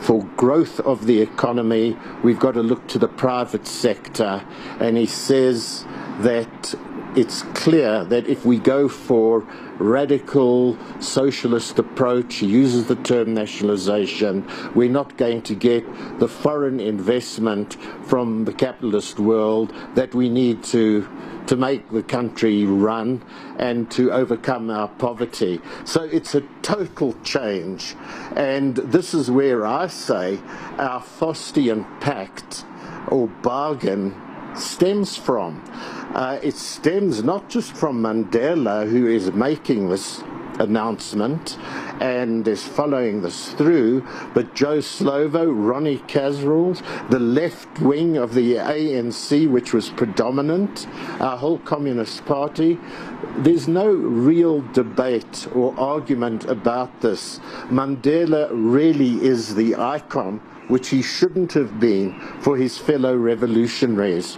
for growth of the economy, we've got to look to the private sector. And he says that it's clear that if we go for radical socialist approach, he uses the term nationalization, we're not going to get the foreign investment from the capitalist world that we need to make the country run and to overcome our poverty. So it's a total change. And this is where I say our Faustian pact or bargain stems from. It stems not just from Mandela, who is making this announcement and is following this through, but Joe Slovo, Ronnie Kasrils, the left wing of the ANC, which was predominant, our whole Communist Party. There's no real debate or argument about this. Mandela really is the icon, which he shouldn't have been, for his fellow revolutionaries.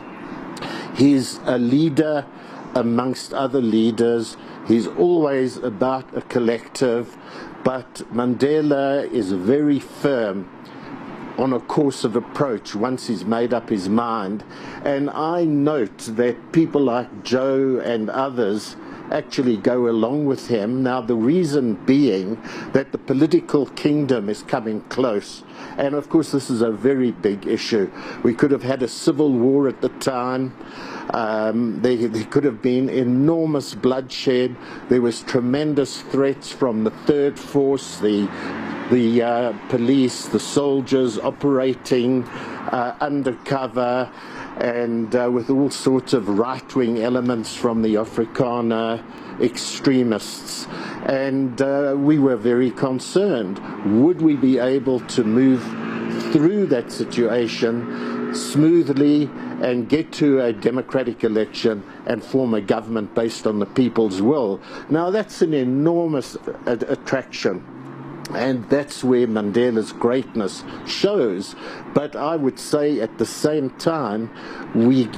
He's a leader amongst other leaders. He's always about a collective, but Mandela is very firm on a course of approach once he's made up his mind. And I note that people like Joe and others actually go along with him. Now, the reason being that the political kingdom is coming close. And of course, this is a very big issue. We could have had a civil war at the time. There could have been enormous bloodshed. There was tremendous threats from the third force, the police, the soldiers operating undercover, and with all sorts of right-wing elements from the Afrikaner extremists. And we were very concerned. Would we be able to move through that situation smoothly and get to a democratic election and form a government based on the people's will? Now, that's an enormous attraction. And that's where Mandela's greatness shows. But I would say at the same time, we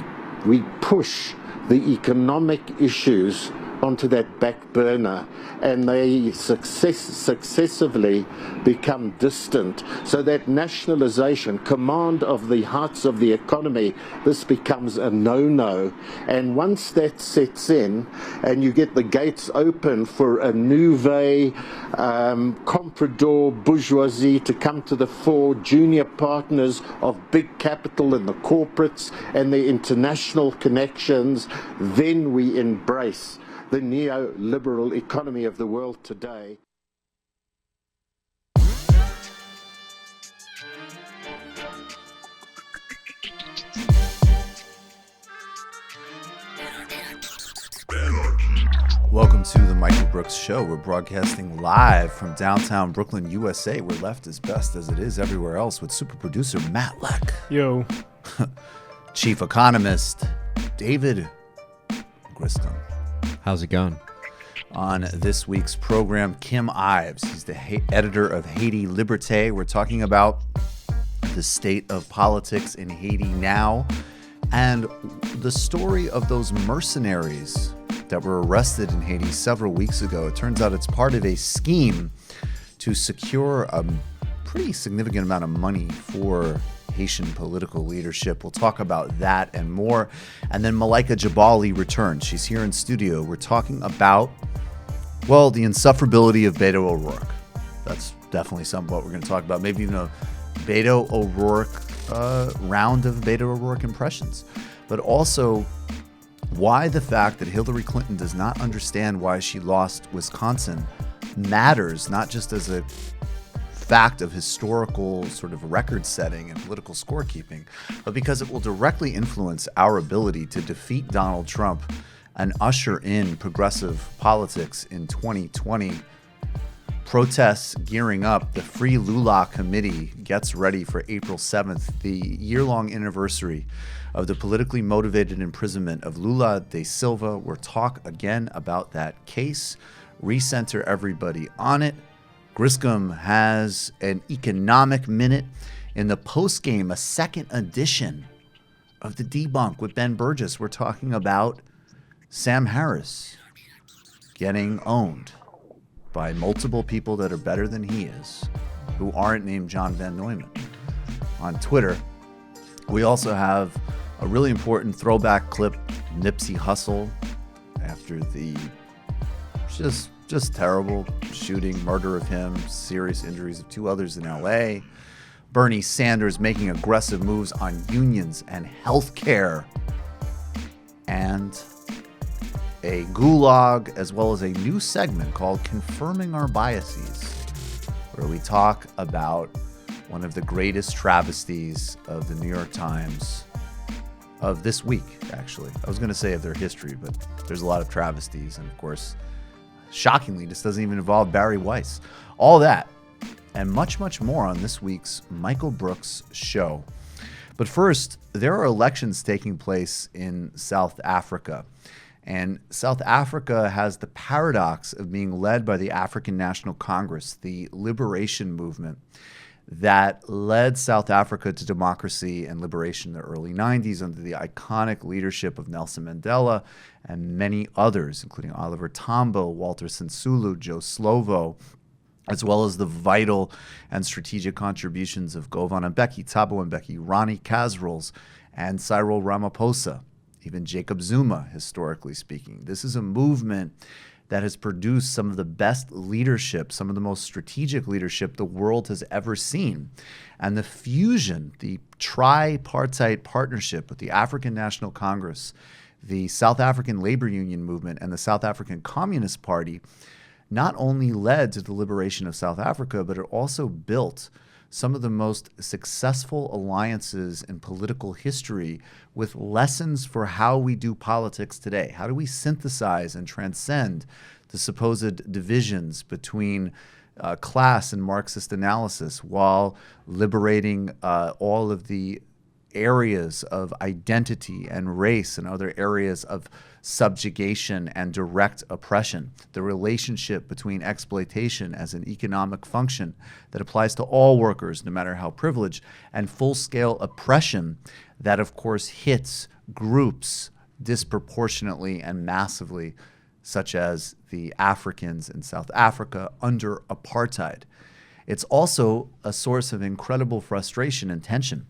push the economic issues onto that back burner, and they successively become distant. So that nationalization, command of the hearts of the economy, this becomes a no-no. And once that sets in, and you get the gates open for a nouvelle comprador bourgeoisie to come to the fore, junior partners of big capital and the corporates and the international connections, then we embrace the neoliberal economy of the world today. Welcome to the Michael Brooks Show. We're broadcasting live from downtown Brooklyn, USA, where left is best as it is everywhere else, with super producer Matt Leck. Yo. Chief economist David Griscom. How's it going? On this week's program, Kim Ives. He's the editor of Haiti Liberte. We're talking about the state of politics in Haiti now and the story of those mercenaries that were arrested in Haiti several weeks ago. It turns out it's part of a scheme to secure a pretty significant amount of money for Haitian political leadership. We'll talk about that and more. And then Malaika Jabali returns. She's here in studio. We're talking about, well, the insufferability of Beto O'Rourke. That's definitely something what we're going to talk about. Maybe even a Beto O'Rourke round of Beto O'Rourke impressions. But also why the fact that Hillary Clinton does not understand why she lost Wisconsin matters, not just as a fact of historical sort of record setting and political scorekeeping, but because it will directly influence our ability to defeat Donald Trump and usher in progressive politics in 2020. Protests gearing up. The Free Lula Committee gets ready for April 7th, the year-long anniversary of the politically motivated imprisonment of Lula da Silva. We'll talk again about that case, recenter everybody on it. Griscom has an economic minute. In the postgame, a second edition of the Debunk with Ben Burgess. We're talking about Sam Harris getting owned by multiple people that are better than he is. who aren't named John Van Neumann on Twitter. We also have a really important throwback clip, Nipsey Hussle, after the just terrible shooting, murder of him, serious injuries of 2 others in LA. Bernie Sanders making aggressive moves on unions and health care. And a gulag, as well as a new segment called Confirming Our Biases, where we talk about one of the greatest travesties of the New York Times of this week, actually. I was going to say of their history, but there's a lot of travesties. And of course, shockingly, this doesn't even involve Barry Weiss. All that and much, much more on this week's Michael Brooks Show. But first, there are elections taking place in South Africa. And South Africa has the paradox of being led by the African National Congress, the liberation movement that led South Africa to democracy and liberation in the early 90s under the iconic leadership of Nelson Mandela and many others, including Oliver Tambo, Walter Sisulu, Joe Slovo, as well as the vital and strategic contributions of Govan Mbeki, Thabo Mbeki, Ronnie Kasrils, and Cyril Ramaphosa, even Jacob Zuma, historically speaking. This is a movement that has produced some of the best leadership, some of the most strategic leadership the world has ever seen. And the fusion, the tripartite partnership with the African National Congress, the South African Labor Union movement, and the South African Communist Party not only led to the liberation of South Africa, but it also built some of the most successful alliances in political history with lessons for how we do politics today. How do we synthesize and transcend the supposed divisions between class and Marxist analysis while liberating all of the areas of identity and race and other areas of subjugation and direct oppression, the relationship between exploitation as an economic function that applies to all workers, no matter how privileged, and full-scale oppression that, of course, hits groups disproportionately and massively, such as the Africans in South Africa under apartheid. It's also a source of incredible frustration and tension,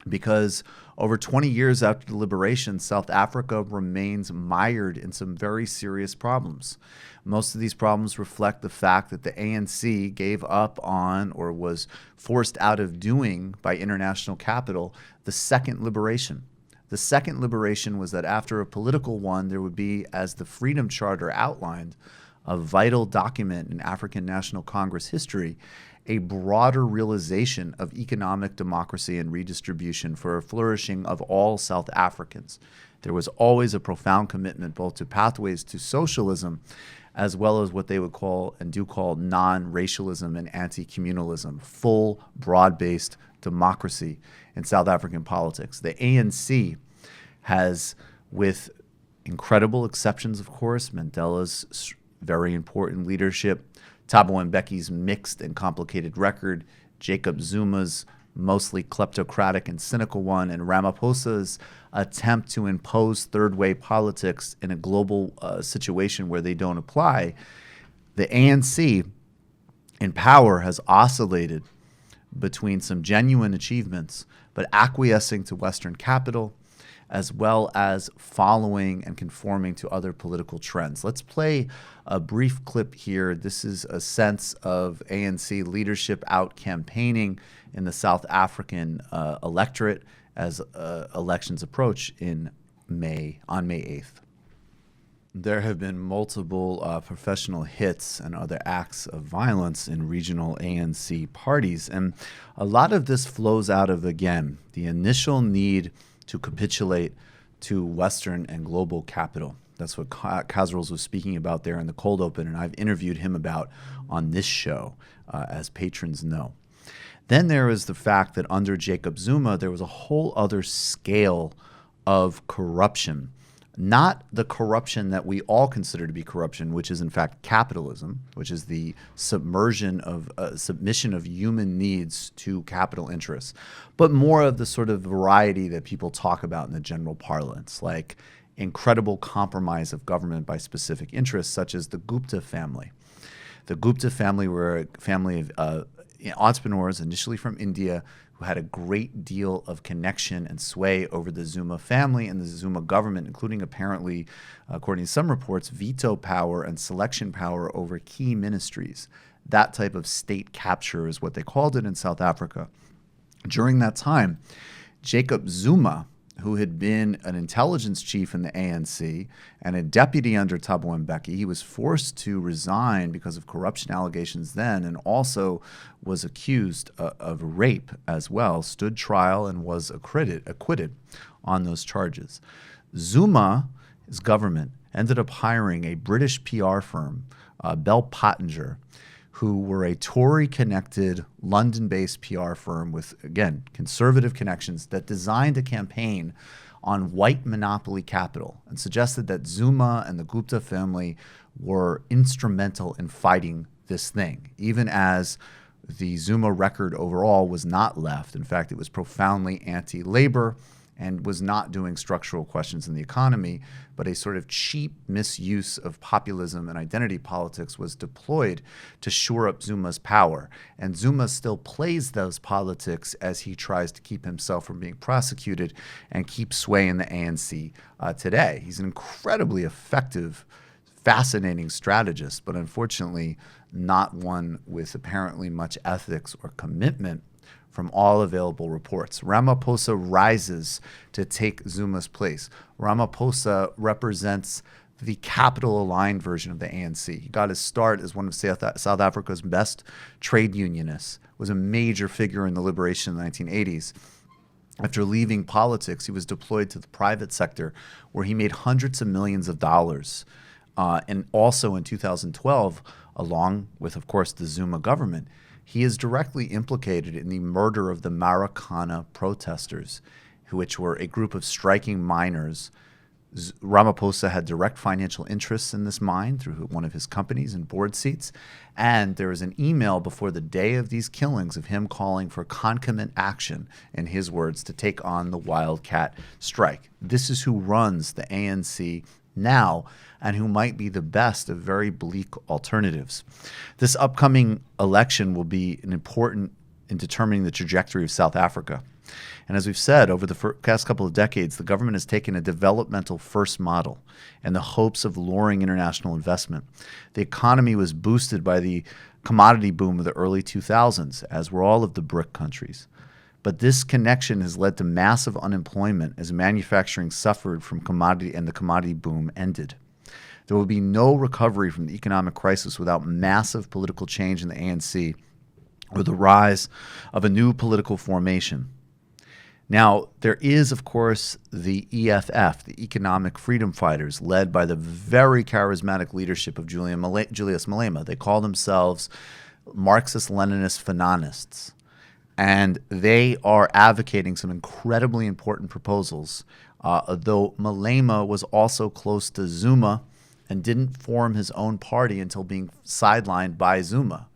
because over 20 years after the liberation, South Africa remains mired in some very serious problems. Most of these problems reflect the fact that the ANC gave up on, or was forced out of doing by international capital, the second liberation. The second liberation was that after a political one, there would be, as the Freedom Charter outlined, a vital document in African National Congress history, a broader realization of economic democracy and redistribution for a flourishing of all South Africans. There was always a profound commitment both to pathways to socialism, as well as what they would call and do call non-racialism and anti-communalism, full, broad-based democracy in South African politics. The ANC has, with incredible exceptions, of course, Mandela's very important leadership, Thabo Mbeki's mixed and complicated record, Jacob Zuma's mostly kleptocratic and cynical one, and Ramaphosa's attempt to impose third-way politics in a global situation where they don't apply. The ANC in power has oscillated between some genuine achievements, but acquiescing to Western capital, as well as following and conforming to other political trends. Let's play a brief clip here. This is a sense of ANC leadership out campaigning in the South African electorate as elections approach on May 8th. There have been multiple professional hits and other acts of violence in regional ANC parties, and a lot of this flows out of, again, the initial need to capitulate to Western and global capital. That's what Kasrils was speaking about there in the cold open, and I've interviewed him about on this show, as patrons know. Then there is the fact that under Jacob Zuma, there was a whole other scale of corruption. Not the corruption that we all consider to be corruption, which is in fact capitalism, which is the submission of human needs to capital interests, but more of the sort of variety that people talk about in the general parlance, like incredible compromise of government by specific interests, such as the Gupta family. The Gupta family were a family of entrepreneurs, initially from India, who had a great deal of connection and sway over the Zuma family and the Zuma government, including apparently, according to some reports, veto power and selection power over key ministries. That type of state capture is what they called it in South Africa. During that time, Jacob Zuma, who had been an intelligence chief in the ANC and a deputy under Thabo Mbeki, he was forced to resign because of corruption allegations then, and also was accused of rape as well, stood trial and was acquitted on those charges. Zuma's government ended up hiring a British PR firm, Bell Pottinger, who were a Tory-connected, London-based PR firm with, again, conservative connections that designed a campaign on white monopoly capital and suggested that Zuma and the Gupta family were instrumental in fighting this thing, even as the Zuma record overall was not left. In fact, it was profoundly anti-labor and was not doing structural questions in the economy, but a sort of cheap misuse of populism and identity politics was deployed to shore up Zuma's power. And Zuma still plays those politics as he tries to keep himself from being prosecuted and keep sway in the ANC today. He's an incredibly effective, fascinating strategist, but unfortunately not one with apparently much ethics or commitment from all available reports. Ramaphosa rises to take Zuma's place. Ramaphosa represents the capital-aligned version of the ANC. He got his start as one of South Africa's best trade unionists, was a major figure in the liberation in the 1980s. After leaving politics, he was deployed to the private sector, where he made hundreds of millions of dollars. And also in 2012, along with, of course, the Zuma government, he is directly implicated in the murder of the Marikana protesters, which were a group of striking miners. Ramaphosa had direct financial interests in this mine through one of his companies and board seats. And there was an email before the day of these killings of him calling for concomitant action, in his words, to take on the wildcat strike. This is who runs the ANC now, and who might be the best of very bleak alternatives. This upcoming election will be important in determining the trajectory of South Africa. And as we've said, over the past couple of decades, the government has taken a developmental first model in the hopes of luring international investment. The economy was boosted by the commodity boom of the early 2000s, as were all of the BRIC countries. But this connection has led to massive unemployment as manufacturing suffered from commodity and the commodity boom ended. There will be no recovery from the economic crisis without massive political change in the ANC or the rise of a new political formation. Now, there is, of course, the EFF, the Economic Freedom Fighters, led by the very charismatic leadership of Julius Malema. They call themselves Marxist-Leninist Fananists. And they are advocating some incredibly important proposals, though Malema was also close to Zuma and didn't form his own party until being sidelined by Zuma.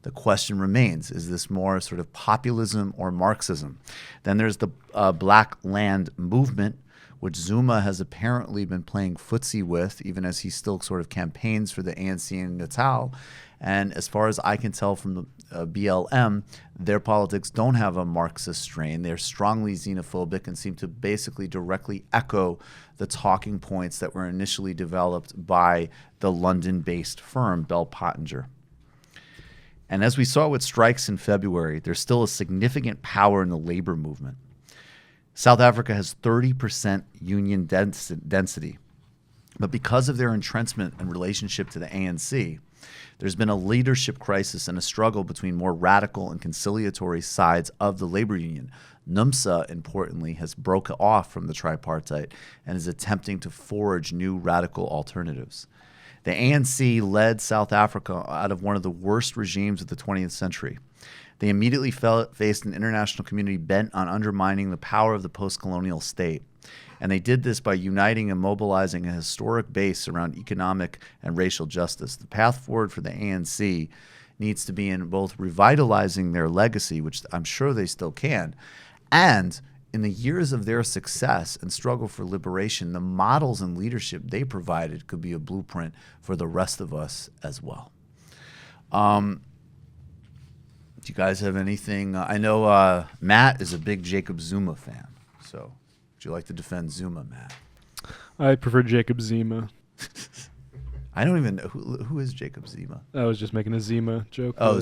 The question remains, is this more sort of populism or Marxism? Then there's the Black Land Movement, which Zuma has apparently been playing footsie with, even as he still sort of campaigns for the ANC in Natal. And as far as I can tell from the BLM, their politics don't have a Marxist strain. They're strongly xenophobic and seem to basically directly echo the talking points that were initially developed by the London-based firm Bell Pottinger. And as we saw with strikes in February, there's still a significant power in the labor movement. South Africa has 30% union density. But because of their entrenchment and relationship to the ANC, there's been a leadership crisis and a struggle between more radical and conciliatory sides of the labor union. NUMSA, importantly, has broken off from the tripartite and is attempting to forge new radical alternatives. The ANC led South Africa out of one of the worst regimes of the 20th century. They immediately faced an international community bent on undermining the power of the post-colonial state. And they did this by uniting and mobilizing a historic base around economic and racial justice. The path forward for the ANC needs to be in both revitalizing their legacy, which I'm sure they still can, and in the years of their success and struggle for liberation, the models and leadership they provided could be a blueprint for the rest of us as well. you guys have anything? I know Matt is a big Jacob Zuma fan. So would you like to defend Zuma, Matt? I prefer Jacob Zima. I don't even know. Who is Jacob Zima? I was just making a Zima joke. Oh,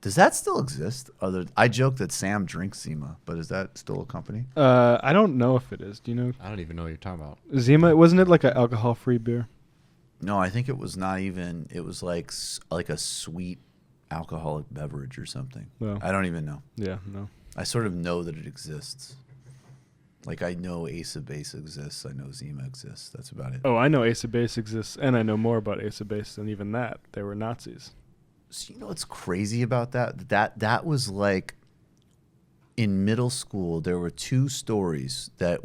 does that still exist? I joke that Sam drinks Zima, but is that still a company? I don't know if it is. Do you know? I don't even know what you're talking about. Zima, wasn't it like an alcohol-free beer? No, I think it was not even. It was like a sweet alcoholic beverage or something. Well, I don't even know. Yeah, no. I sort of know that it exists. Like, I know Ace of Base exists. I know Zima exists. That's about it. Oh, I know Ace of Base exists, and I know more about Ace of Base than even that. They were Nazis. So you know what's crazy about that? That was like, in middle school, there were two stories that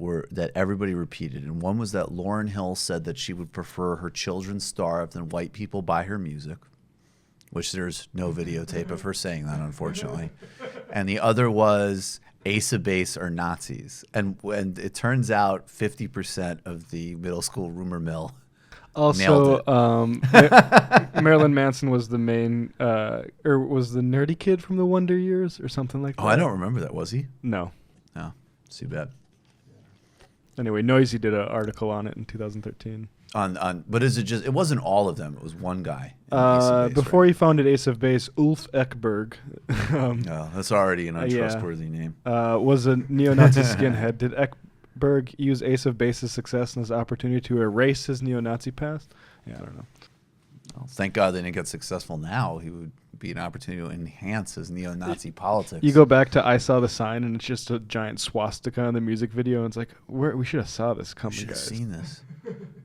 everybody repeated. And one was that Lauryn Hill said that she would prefer her children starve than white people buy her music, which there's no videotape of her saying that, unfortunately. And the other was Ace of Base are Nazis. And it turns out 50% of the middle school rumor mill also Marilyn Manson was the main or was the nerdy kid from the Wonder Years or something like that. Oh, I don't remember that. Was he? No. Too bad. Anyway, Noisy did an article on it in 2013. But is it just? It wasn't all of them. It was one guy. Before he founded Ace of Base, Ulf Ekberg. That's already an untrustworthy name. Was a neo-Nazi skinhead. Did Ekberg use Ace of Base's success and his opportunity to erase his neo-Nazi past? Yeah, I don't know. Well, thank God they didn't get successful now. He would be an opportunity to enhance his neo-Nazi politics. You go back to I Saw the Sign, and it's just a giant swastika in the music video, and it's like, we should have saw this coming, guys. We should have seen this.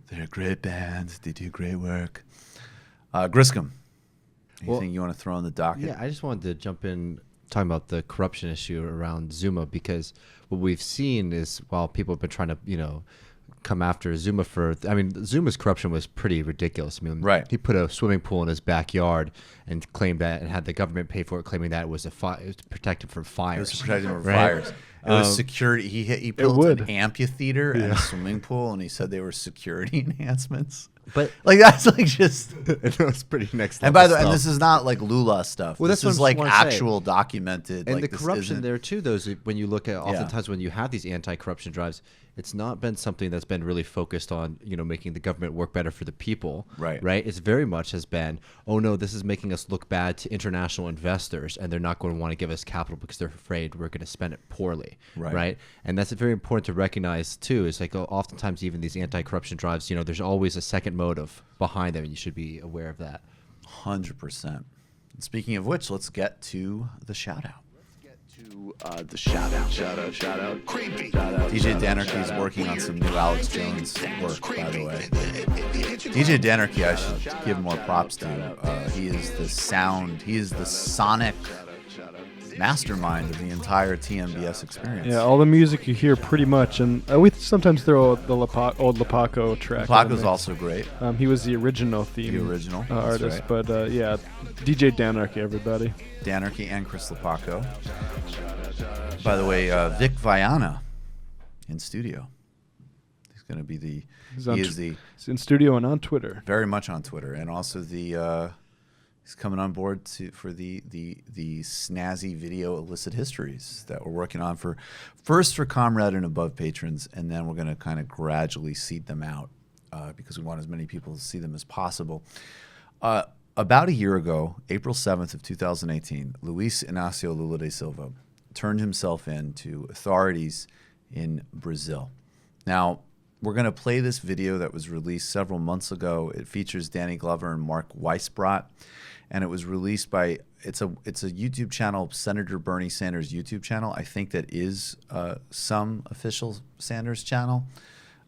They're a great band. They do great work. Griscom, anything you want to throw on the docket? Yeah, I just wanted to jump in talking about the corruption issue around Zuma, because what we've seen is while people have been trying to, come after Zuma Zuma's corruption was pretty ridiculous. I mean, right. He put a swimming pool in his backyard and claimed that, and had the government pay for it, claiming that it was it was protected from fires. It was protected from fires. It was security. He built an amphitheater and a swimming pool, and he said they were security enhancements. But like that's like just it was pretty next level. And by the way, stuff. and this is not like Lula stuff. Well, this is like actual documented. And like, the corruption there too, though, is when you look at oftentimes when you have these anti-corruption drives, it's not been something that's been really focused on, making the government work better for the people. Right. Right. It's very much has been, oh no, this is making us look bad to international investors, and they're not going to want to give us capital because they're afraid we're going to spend it poorly. Right. And that's very important to recognize too. It's like oftentimes even these anti-corruption drives, there's always a second motive behind them, and you should be aware of that. 100%. Speaking of which, let's get to the shout out. The shout out. Creepy. DJ Danarchy is working on some new Alex Jones work, by the way. DJ Danarchy, I should give more props to. He is the sonic mastermind of the entire TMBS experience. Yeah, all the music you hear pretty much, and we sometimes throw the old Lapaco track. Lapaco's also great. He was the original theme. Artist, right. But DJ Danarchy, everybody. Danarchy and Chris Lapaco. By the way, Vic Viana in studio. He's going to be he's in studio and on Twitter. Very much on Twitter, and also he's coming on board for the snazzy video illicit histories that we're working on for Comrade and above patrons, and then we're going to kind of gradually seed them out because we want as many people to see them as possible. About a year ago, April 7th of 2018, Luis Inácio Lula da Silva turned himself in to authorities in Brazil. Now, we're going to play this video that was released several months ago. It features Danny Glover and Mark Weisbrot, and it was released by it's a YouTube channel, Senator Bernie Sanders YouTube channel. I think that is some official Sanders channel,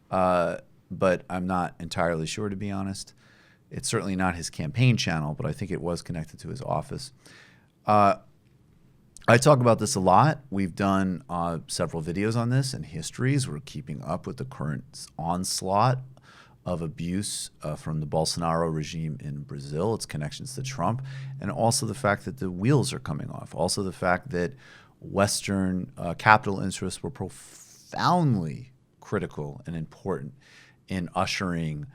but I'm not entirely sure, to be honest. It's certainly not his campaign channel, but I think it was connected to his office. I talk about this a lot. We've done several videos on this and histories. We're keeping up with the current onslaught of abuse from the Bolsonaro regime in Brazil, its connections to Trump, and also the fact that the wheels are coming off. Also the fact that Western capital interests were profoundly critical and important in ushering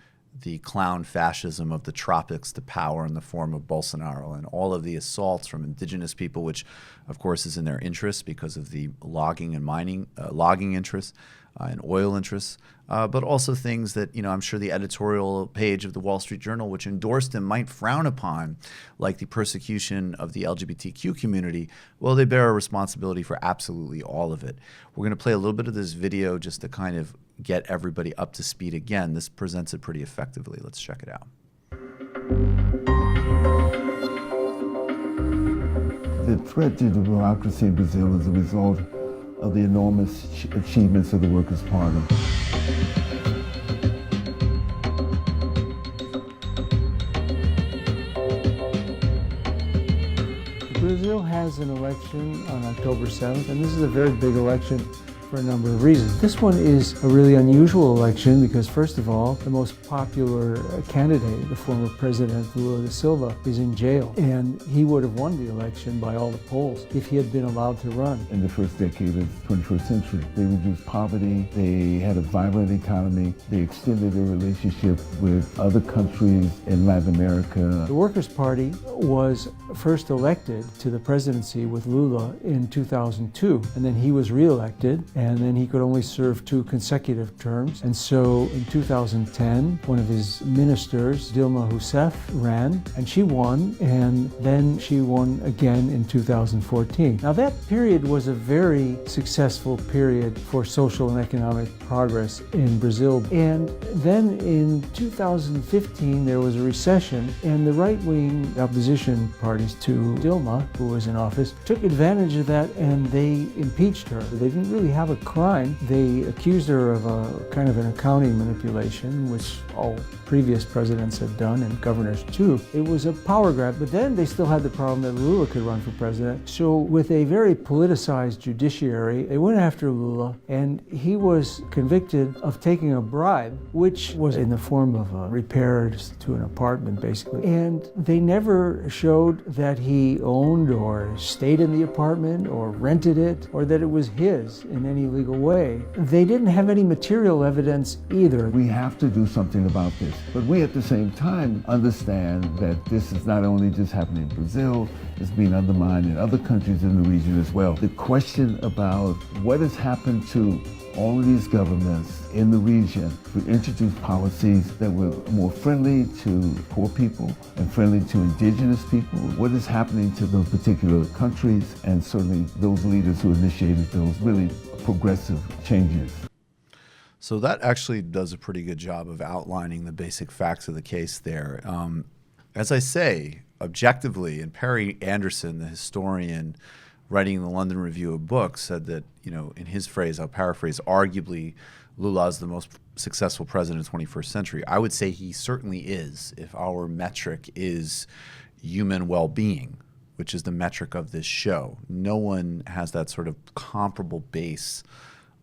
the clown fascism of the tropics to power in the form of Bolsonaro, and all of the assaults from indigenous people, which of course is in their interest because of the logging and mining, logging interests and oil interests, but also things that, I'm sure the editorial page of the Wall Street Journal, which endorsed him, might frown upon, like the persecution of the LGBTQ community. Well, they bear a responsibility for absolutely all of it. We're going to play a little bit of this video just to kind of get everybody up to speed again. This presents it pretty effectively. Let's check it out. The threat to democracy in Brazil is a result of the enormous achievements of the Workers' Party. Brazil has an election on October 7th, and this is a very big election for a number of reasons. This one is a really unusual election because, first of all, the most popular candidate, the former President Lula da Silva, is in jail, and he would have won the election by all the polls if he had been allowed to run. In the first decade of the 21st century, they reduced poverty, they had a vibrant economy, they extended their relationship with other countries in Latin America. The Workers' Party was first elected to the presidency with Lula in 2002, and then he was re-elected, and then he could only serve 2 consecutive terms. And so in 2010, one of his ministers, Dilma Rousseff, ran, and she won, and then she won again in 2014. Now that period was a very successful period for social and economic progress in Brazil. And then in 2015, there was a recession, and the right-wing opposition parties to Dilma, who was in office, took advantage of that, and they impeached her. They didn't really have a crime. They accused her of a kind of an accounting manipulation, which all previous presidents have done, and governors too. It was a power grab, but then they still had the problem that Lula could run for president. So with a very politicized judiciary, they went after Lula, and he was convicted of taking a bribe, which was in the form of repairs to an apartment, basically. And they never showed that he owned or stayed in the apartment or rented it, or that it was his in any legal way. They didn't have any material evidence either. We have to do something about this. But we at the same time understand that this is not only just happening in Brazil, it's being undermined in other countries in the region as well. The question about what has happened to all of these governments in the region to introduce policies that were more friendly to poor people and friendly to indigenous people. What is happening to those particular countries, and certainly those leaders who initiated those really progressive changes. So that actually does a pretty good job of outlining the basic facts of the case there. As I say, objectively, and Perry Anderson, the historian writing in the London Review of Books, said that, in his phrase, I'll paraphrase, arguably Lula is the most successful president of the 21st century. I would say he certainly is, if our metric is human well-being, which is the metric of this show. No one has that sort of comparable base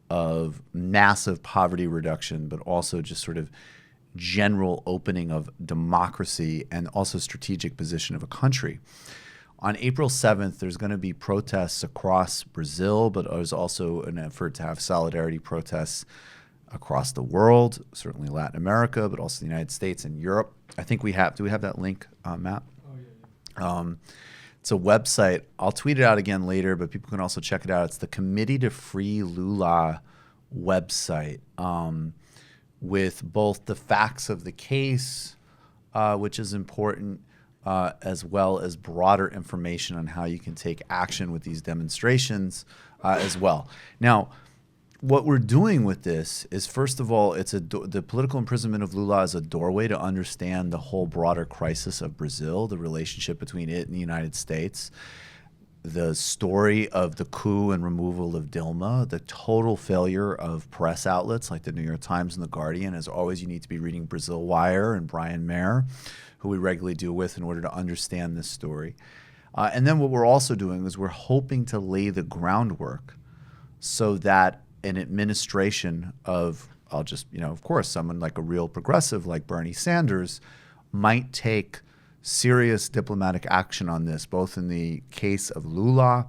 of massive poverty reduction, but also just sort of general opening of democracy and also strategic position of a country. On April 7th, there's going to be protests across Brazil, but there's also an effort to have solidarity protests across the world, certainly Latin America, but also the United States and Europe. I think we have, do we have that link, Matt? Oh, yeah. It's a website. I'll tweet it out again later, but people can also check it out. It's the Committee to Free Lula website, with both the facts of the case, which is important, as well as broader information on how you can take action with these demonstrations as well. Now, what we're doing with this is, first of all, the political imprisonment of Lula is a doorway to understand the whole broader crisis of Brazil, the relationship between it and the United States, the story of the coup and removal of Dilma, the total failure of press outlets like the New York Times and the Guardian. As always, you need to be reading Brazil Wire and Brian Mayer, who we regularly deal with, in order to understand this story. And then what we're also doing is we're hoping to lay the groundwork so that an administration of, I'll just, of course, someone like a real progressive like Bernie Sanders might take serious diplomatic action on this, both in the case of Lula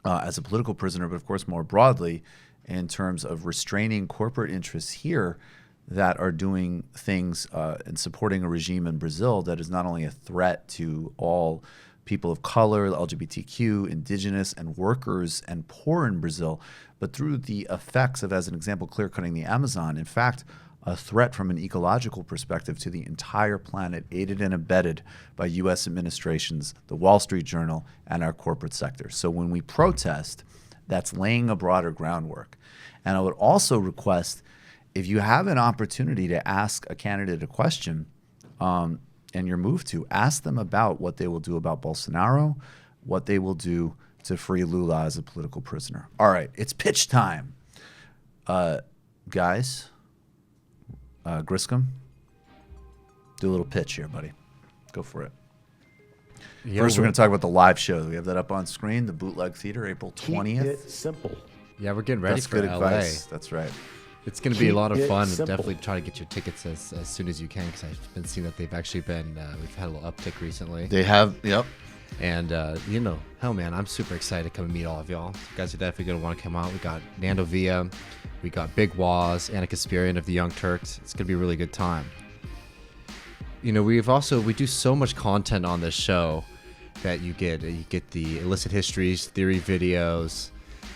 as a political prisoner, but of course more broadly in terms of restraining corporate interests here that are doing things and supporting a regime in Brazil that is not only a threat to all people of color, LGBTQ, indigenous, and workers and poor in Brazil, but through the effects of, as an example, clear-cutting the Amazon, in fact, a threat from an ecological perspective to the entire planet, aided and abetted by U.S. administrations, the Wall Street Journal, and our corporate sector. So when we protest, that's laying a broader groundwork. And I would also request, if you have an opportunity to ask a candidate a question, and you're moved to, ask them about what they will do about Bolsonaro, what they will do to free Lula as a political prisoner. All right, it's pitch time. Guys, Griscom, do a little pitch here, buddy. Go for it. Yeah, First, we're going to talk about the live show. We have that up on screen, the Bootleg Theater, April 20th. Keep it simple. Yeah, we're getting ready That's for good LA. advice. That's right. It's going to be a lot of Keep it fun. simple. Definitely try to get your tickets as soon as you can, because I've been seeing that they've actually been, we've had a little uptick recently. They have, yep. And, you know, hell, man, I'm super excited to come and meet all of y'all. You guys are definitely going to want to come out. We got Nando Villa, we got Big Waz, Anna Kasparian of the Young Turks. It's going to be a really good time. You know, we do so much content on this show that you get the illicit histories, theory videos,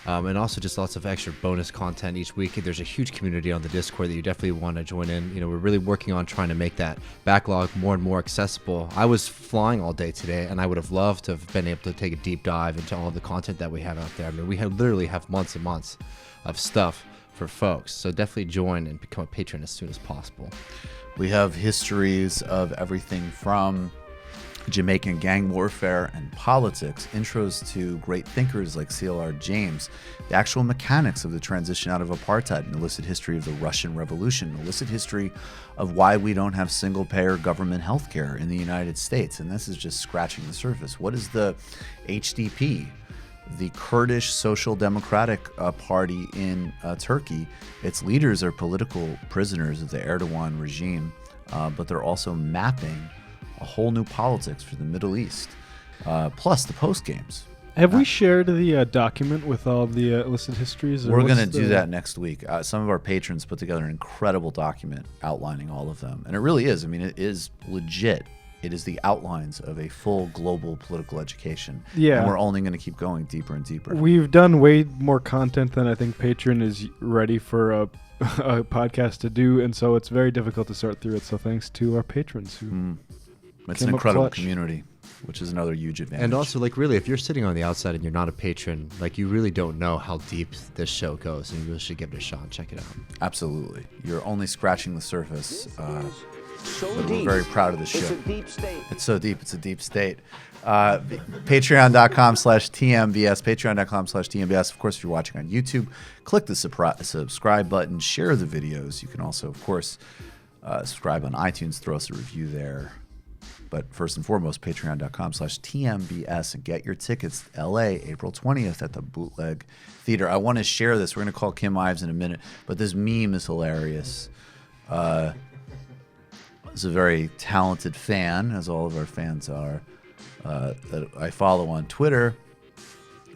and also just lots of extra bonus content each week. There's a huge community on the Discord that you definitely want to join in. You know, we're really working on trying to make that backlog more and more accessible. I was flying all day today, and I would have loved to have been able to take a deep dive into all of the content that we have out there. I mean, we literally have months and months of stuff for folks. So definitely join and become a patron as soon as possible. We have histories of everything from Jamaican gang warfare and politics, intros to great thinkers like C.L.R. James, the actual mechanics of the transition out of apartheid, an illicit history of the Russian Revolution, an illicit history of why we don't have single-payer government healthcare in the United States. And this is just scratching the surface. What is the HDP? The Kurdish Social Democratic Party in Turkey. Its leaders are political prisoners of the Erdogan regime, but they're also mapping a whole new politics for the Middle East, plus the post games. Have we shared the document with all the illicit histories? We're going to do that next week. Some of our patrons put together an incredible document outlining all of them. And it really is. I mean, it is legit. It is the outlines of a full global political education. Yeah. And we're only going to keep going deeper and deeper. We've done way more content than I think Patreon is ready for a podcast to do. And so it's very difficult to sort through it. So thanks to our patrons who It's an incredible community, which is another huge advantage. And also, like, really, if you're sitting on the outside and you're not a patron, like, you really don't know how deep this show goes, and you really should give it a shot and check it out. Absolutely. You're only scratching the surface. So but deep. we're very proud of the show. It's a deep state. It's so deep. It's a deep state. Patreon.com/TMBS. Patreon.com/TMBS. Of course, if you're watching on YouTube, click the subscribe button. Share the videos. You can also, of course, subscribe on iTunes. Throw us a review there. But first and foremost, patreon.com/TMBS, and get your tickets to LA, April 20th at the Bootleg Theater. I want to share this. We're going to call Kim Ives in a minute, but this meme is hilarious. He's a very talented fan, as all of our fans are, that I follow on Twitter,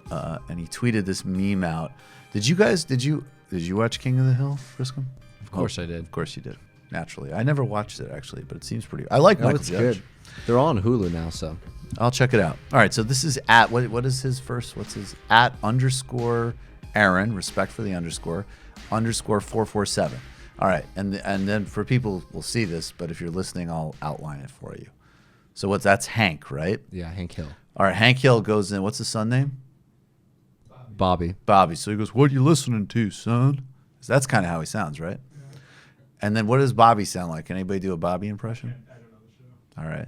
and he tweeted this meme out. Did you watch King of the Hill, Friscom? Of course I did. Of course you did. Naturally. I never watched it, actually, but it seems pretty... I like Michael it's Judge. good. They're all on Hulu now, so... I'll check it out. All right, so this is at... What is his first... What's his... @_ Aaron, respect for the _ 447. All right, and then for people will see this, but if you're listening, I'll outline it for you. So that's Hank, right? Yeah, Hank Hill. All right, Hank Hill goes in. What's his son name? Bobby. So he goes, "What are you listening to, son?" So that's kind of how he sounds, right? Yeah. And then what does Bobby sound like? Can anybody do a Bobby impression? I don't know the show. All right.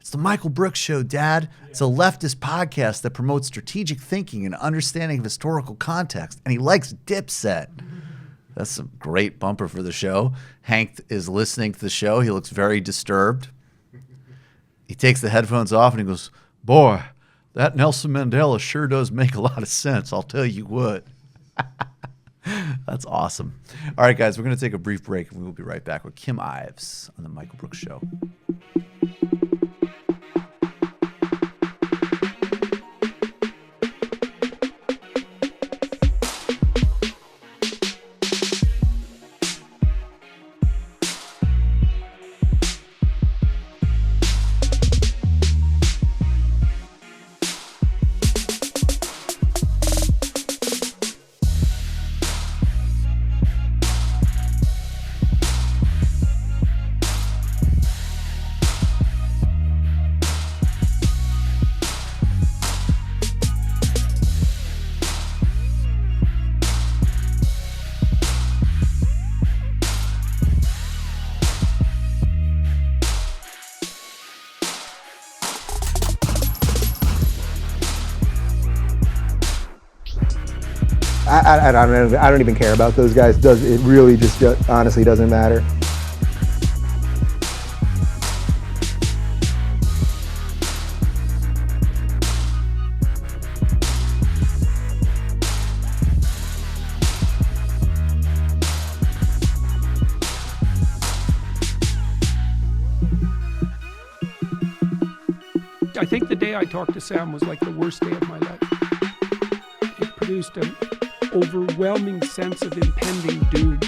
It's the Michael Brooks Show, Dad. Yeah. It's a leftist podcast that promotes strategic thinking and understanding of historical context, and he likes Dipset. That's a great bumper for the show. Hank is listening to the show. He looks very disturbed. He takes the headphones off and he goes, "Boy, that Nelson Mandela sure does make a lot of sense. I'll tell you what." That's awesome. All right, guys, we're going to take a brief break and we will be right back with Kim Ives on the Michael Brooks Show. I don't even care about those guys. It really just honestly doesn't matter. I think the day I talked to Sam was like the worst day of my life. It produced an overwhelming sense of impending doom.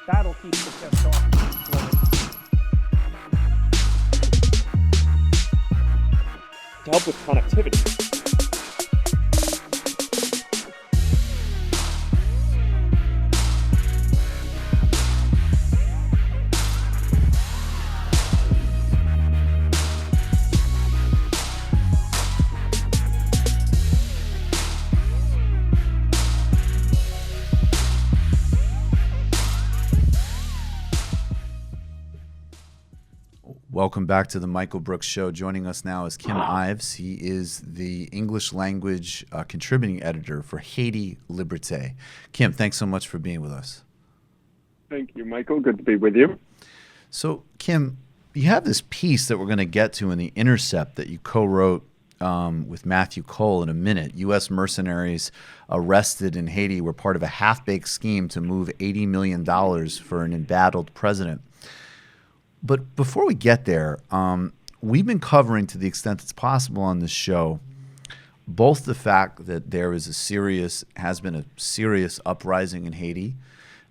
That'll keep the test off. To help with connectivity. Welcome back to the Michael Brooks Show. Joining us now is Kim Ives. He is the English language contributing editor for Haiti Liberte. Kim, thanks so much for being with us. Thank you, Michael. Good to be with you. So, Kim, you have this piece that we're going to get to in The Intercept that you co-wrote with Matthew Cole in a minute. U.S. mercenaries arrested in Haiti were part of a half-baked scheme to move $80 million for an embattled president. But before we get there, we've been covering, to the extent it's possible on this show, both the fact that there is has been a serious uprising in Haiti,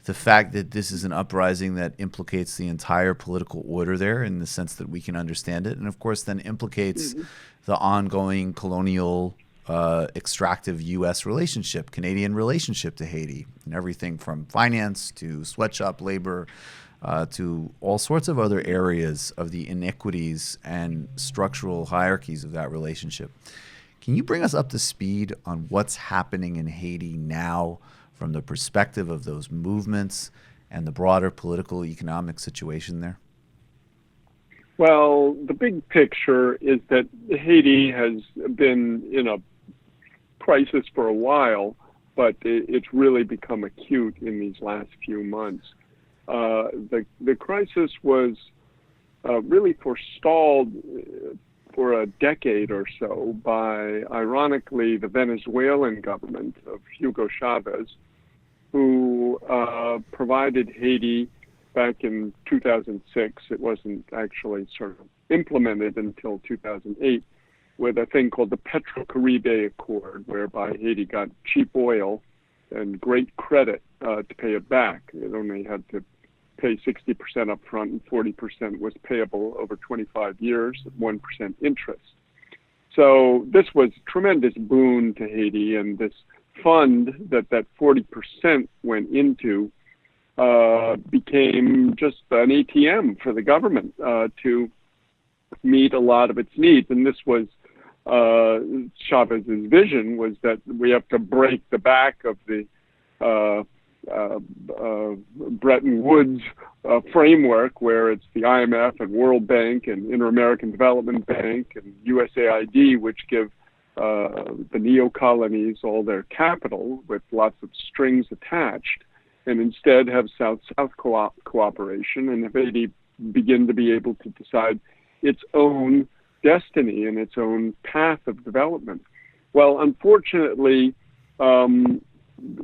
the fact that this is an uprising that implicates the entire political order there in the sense that we can understand it, and of course then implicates the ongoing colonial extractive U.S. relationship, Canadian relationship to Haiti, and everything from finance to sweatshop labor, to all sorts of other areas of the inequities and structural hierarchies of that relationship. Can you bring us up to speed on what's happening in Haiti now from the perspective of those movements and the broader political economic situation there? Well, the big picture is that Haiti has been in a crisis for a while, but it's really become acute in these last few months. The crisis was really forestalled for a decade or so by, ironically, the Venezuelan government of Hugo Chavez, who provided Haiti back in 2006. It wasn't actually sort of implemented until 2008 with a thing called the Petro-Caribe Accord, whereby Haiti got cheap oil and great credit to pay it back. It only had to pay 60% up front and 40% was payable over 25 years at 1% interest. So this was a tremendous boon to Haiti, and this fund that 40% went into became just an ATM for the government to meet a lot of its needs. And this was Chavez's vision, was that we have to break the back of the Bretton Woods framework, where it's the IMF and World Bank and Inter-American Development Bank and USAID, which give the neo-colonies all their capital with lots of strings attached, and instead have South-South cooperation and have Haiti begin to be able to decide its own destiny and its own path of development. Well, unfortunately,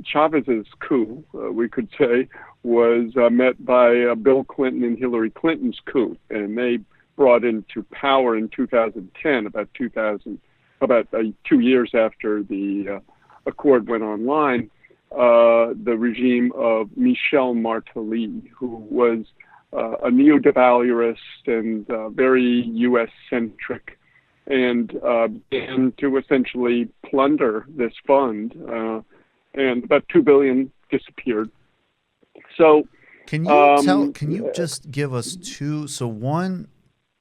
Chavez's coup, we could say, was met by Bill Clinton and Hillary Clinton's coup, and they brought into power in 2010, about 2 years after the accord went online, the regime of Michel Martelly, who was a neo-devaluerist and very U.S.-centric, and began to essentially plunder this fund, and about $2 billion disappeared. So, can you just give us two? So one,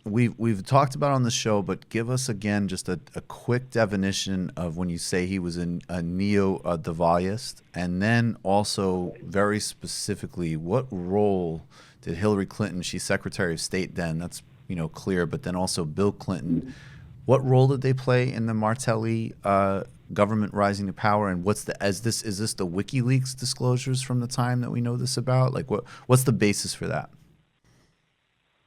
we've talked about on the show, but give us again just a quick definition of when you say he was a neo-devaluerist, and then also very specifically, what role did Hillary Clinton? She's Secretary of State then. That's clear, but then also Bill Clinton. What role did they play in the Martelly government rising to power? And is this the WikiLeaks disclosures from the time that we know this about? Like, what's the basis for that?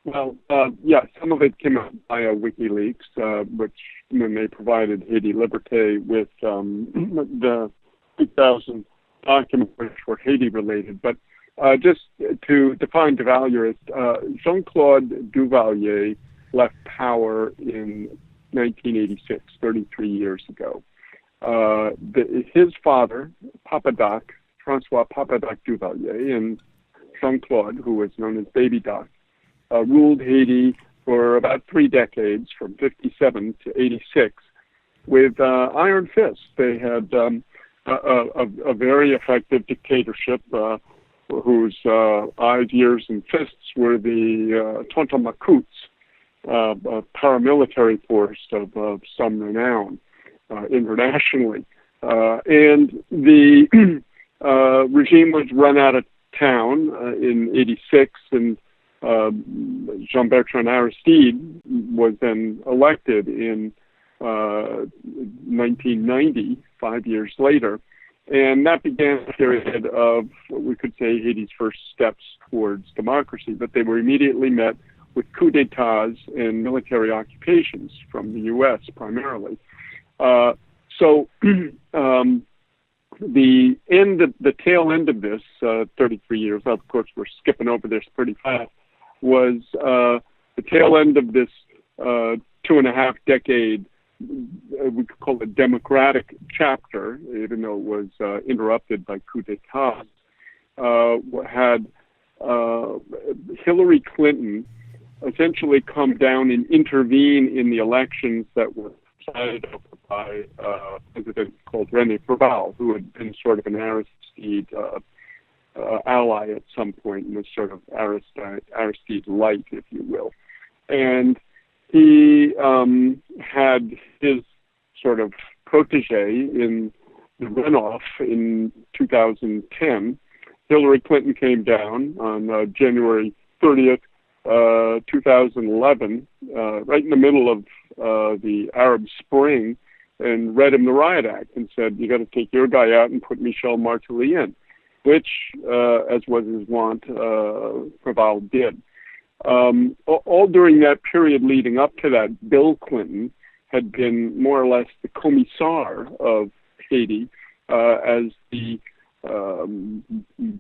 Well, yeah, some of it came out via WikiLeaks, which when they provided Haiti Liberte with the 2000 documents which were Haiti-related. But just to define Duvalier, Jean-Claude Duvalier left power in 1986, 33 years ago. His father, Papa-Doc, Francois Papa-Doc Duvalier, and Jean-Claude, who was known as Baby Doc, ruled Haiti for about 3 decades, from 57 to 86, with iron fists. They had a very effective dictatorship whose eyes, ears, and fists were the Tonton Macoutes, a paramilitary force of some renown internationally. And the regime was run out of town in 86, and Jean-Bertrand Aristide was then elected in 1990, 5 years later. And that began a period of, we could say, Haiti's first steps towards democracy. But they were immediately met with coups d'etats and military occupations from the U.S. primarily. So the tail end of this, 33 years, of course we're skipping over this pretty fast, was the tail end of this 2.5 decade, we could call it democratic chapter, even though it was interrupted by coup d'etat, had Hillary Clinton essentially come down and intervene in the elections that were presided over by a president called René Preval, who had been sort of an Aristide ally at some point and was sort of Aristide light, if you will. And he had his sort of protege in the runoff in 2010. Hillary Clinton came down on January 30th, 2011, right in the middle of the Arab Spring, and read him the Riot Act and said, you got to take your guy out and put Michel Martelly in, which, as was his wont, Preval did. All during that period leading up to that, Bill Clinton had been more or less the commissar of Haiti as the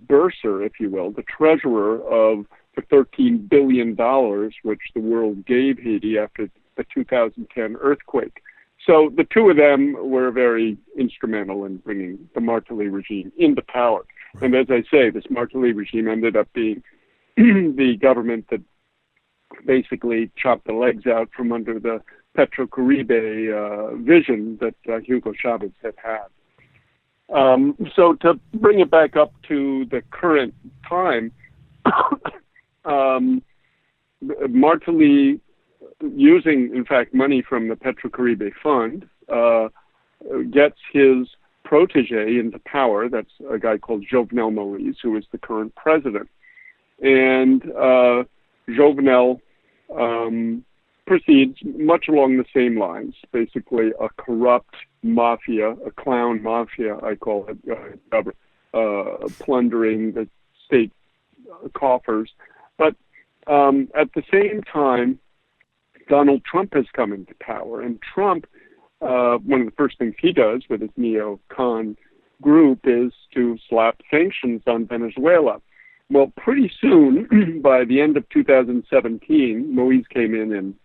bursar, if you will, the treasurer of the $13 billion which the world gave Haiti after the 2010 earthquake. So the two of them were very instrumental in bringing the Martelly regime into power. Right. And as I say, this Martelly regime ended up being the government that basically chopped the legs out from under the Petro-Caribe vision that Hugo Chavez had had. So to bring it back up to the current time, Martelly, using, in fact, money from the Petro-Caribe Fund, gets his protege into power. That's a guy called Jovenel Moïse, who is the current president. And Jovenel proceeds much along the same lines, basically a corrupt mafia, a clown mafia, I call it, plundering the state coffers. But at the same time, Donald Trump has come into power, and Trump, one of the first things he does with his neo-con group is to slap sanctions on Venezuela. Well, pretty soon, by the end of 2017, Moïse came in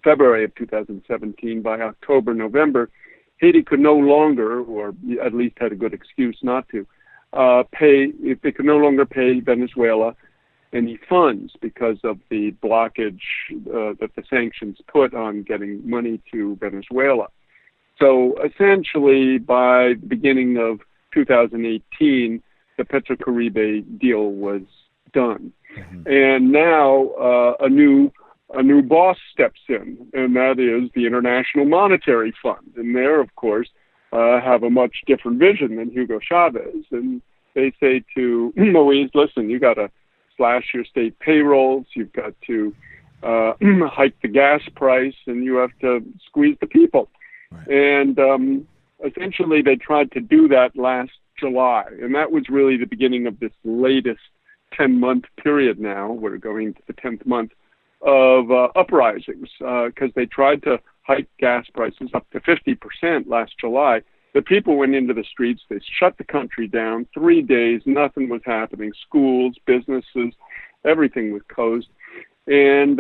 February of 2017. By October, November, Haiti could no longer, or at least had a good excuse not to, if they could no longer pay Venezuela any funds because of the blockage that the sanctions put on getting money to Venezuela. So essentially, by the beginning of 2018, the Petro-Caribe deal was done. Mm-hmm. And now a new boss steps in, and that is the International Monetary Fund. And they, of course, have a much different vision than Hugo Chavez. And they say to Moïse, listen, you got to slash your state payrolls, you've got to hike the gas price, and you have to squeeze the people. Right. And essentially they tried to do that last July, and that was really the beginning of this latest 10-month period now. We're going to the 10th month of uprisings because they tried to hike gas prices up to 50% last July. The people went into the streets. They shut the country down. 3 days, nothing was happening. Schools, businesses, everything was closed. And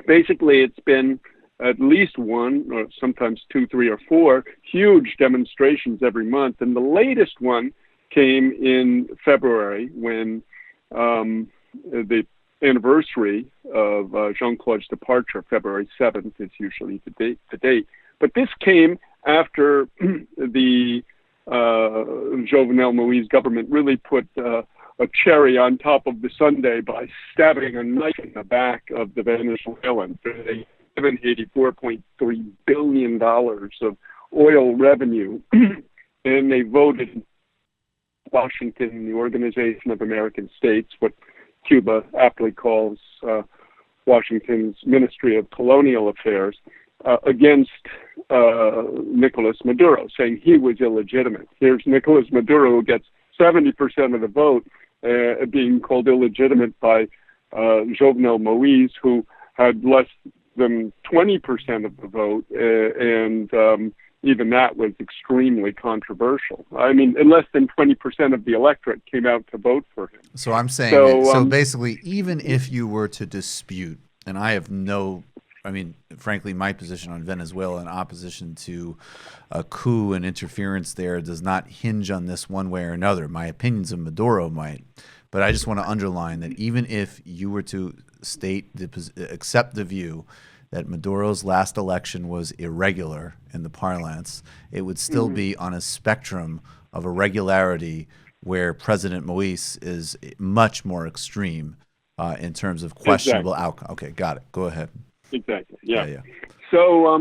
basically it's been at least one, or sometimes 2, 3, or 4 huge demonstrations every month. And the latest one came in February when the anniversary of Jean-Claude's departure, February 7th is usually the date. But this came after the Jovenel Moïse government really put a cherry on top of the sundae by stabbing a knife in the back of the Venezuelans. They given Haiti $4.3 billion of oil revenue, and they voted Washington, the Organization of American States, what Cuba aptly calls Washington's Ministry of Colonial Affairs, against Nicolas Maduro, saying he was illegitimate. Here's Nicolas Maduro, who gets 70% of the vote, being called illegitimate by Jovenel Moïse, who had less than 20% of the vote, and even that was extremely controversial. I mean, less than 20% of the electorate came out to vote for him. So I'm saying, so basically, even if you were to dispute, and I have no, I mean, frankly, my position on Venezuela in opposition to a coup and interference there does not hinge on this one way or another. My opinions of Maduro might, but I just want to underline that even if you were to accept the view that Maduro's last election was irregular in the parlance, it would still be on a spectrum of irregularity where President Moïse is much more extreme in terms of questionable outcome. Okay, got it. Go ahead. Exactly. Yeah. So,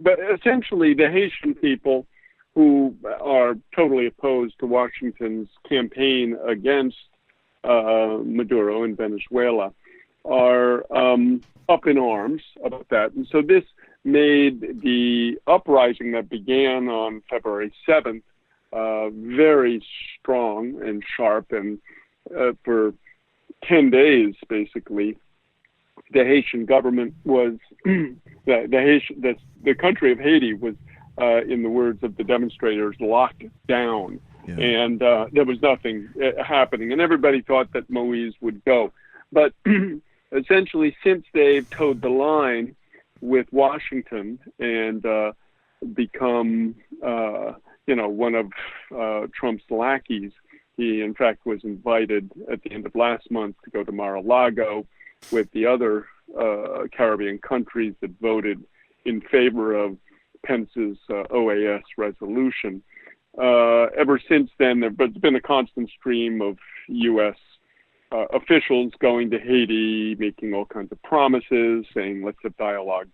but essentially, the Haitian people who are totally opposed to Washington's campaign against Maduro in Venezuela are up in arms about that. And so this made the uprising that began on February 7th very strong and sharp. And for 10 days, basically, the Haitian government was, the country of Haiti was, in the words of the demonstrators, locked down. Yeah. And there was nothing happening. And everybody thought that Moïse would go. But essentially, since they've towed the line with Washington and become, one of Trump's lackeys, he, in fact, was invited at the end of last month to go to Mar-a-Lago with the other Caribbean countries that voted in favor of Pence's OAS resolution. Ever since then, there's been a constant stream of U.S. Officials going to Haiti, making all kinds of promises, saying, let's have dialogue.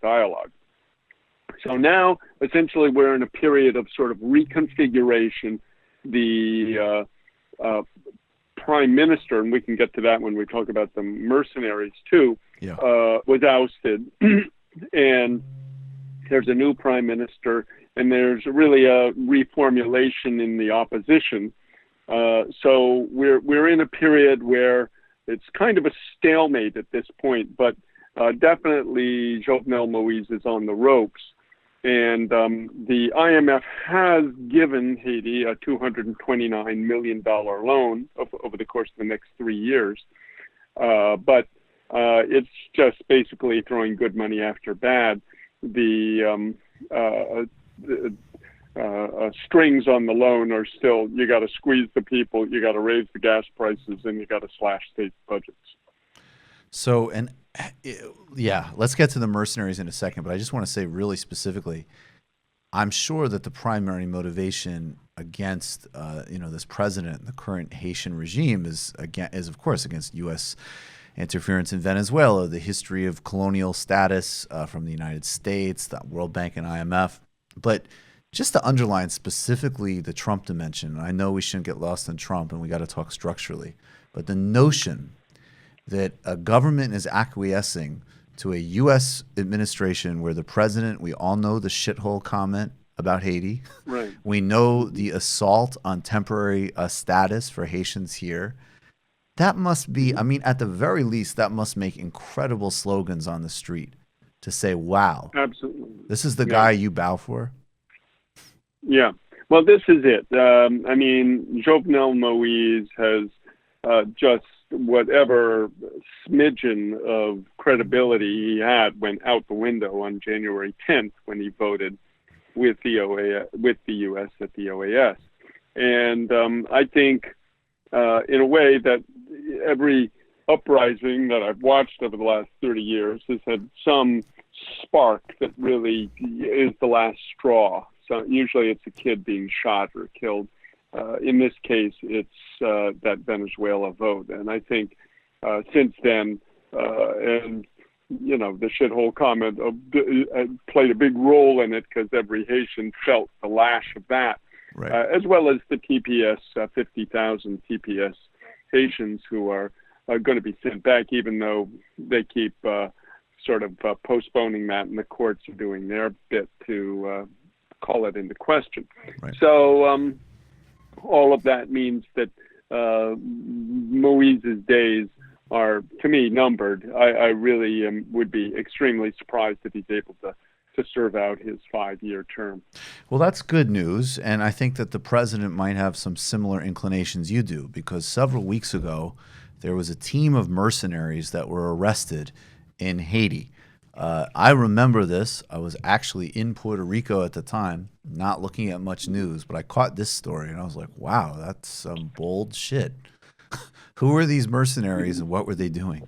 So now, essentially, we're in a period of sort of reconfiguration. The prime minister, and we can get to that when we talk about the mercenaries too, was ousted. And there's a new prime minister, and there's really a reformulation in the opposition. So we're in a period where it's kind of a stalemate at this point, but definitely Jovenel Moïse is on the ropes. And the IMF has given Haiti a $229 million loan over the course of the next 3 years. But it's just basically throwing good money after bad. The strings on the loan are still, you got to squeeze the people, you got to raise the gas prices, and you got to slash state budgets. So, and yeah, let's get to the mercenaries in a second, but I just want to say really specifically, I'm sure that the primary motivation against, this president, the current Haitian regime is of course against U.S. interference in Venezuela, the history of colonial status from the United States, the World Bank and IMF. But just to underline specifically the Trump dimension, I know we shouldn't get lost in Trump and we got to talk structurally, but the notion that a government is acquiescing to a U.S. administration where the president, we all know the shithole comment about Haiti. Right. We know the assault on temporary status for Haitians here. That must be, I mean, at the very least, that must make incredible slogans on the street to say, wow, absolutely, this is the guy you bow for? Yeah. Well, this is it. I mean, Jovenel Moïse has just whatever smidgen of credibility he had went out the window on January 10th when he voted with the U.S. at the OAS. And I think, in a way, that every uprising that I've watched over the last 30 years has had some spark that really is the last straw. So usually it's a kid being shot or killed. In this case, it's that Venezuela vote. And I think since then, and, you know, the shithole comment played a big role in it because every Haitian felt the lash of that, right. As well as the TPS, 50,000 TPS Haitians who are going to be sent back, even though they keep sort of postponing that, and the courts are doing their bit to call it into question. Right. So all of that means that Moïse's days are, to me, numbered. I really would be extremely surprised if he's able to serve out his 5-year term. Well, that's good news, and I think that the president might have some similar inclinations you do, because several weeks ago there was a team of mercenaries that were arrested in Haiti. I remember this. I was actually in Puerto Rico at the time, not looking at much news, but I caught this story, and I was like, wow, that's some bold shit. Who were these mercenaries, and what were they doing?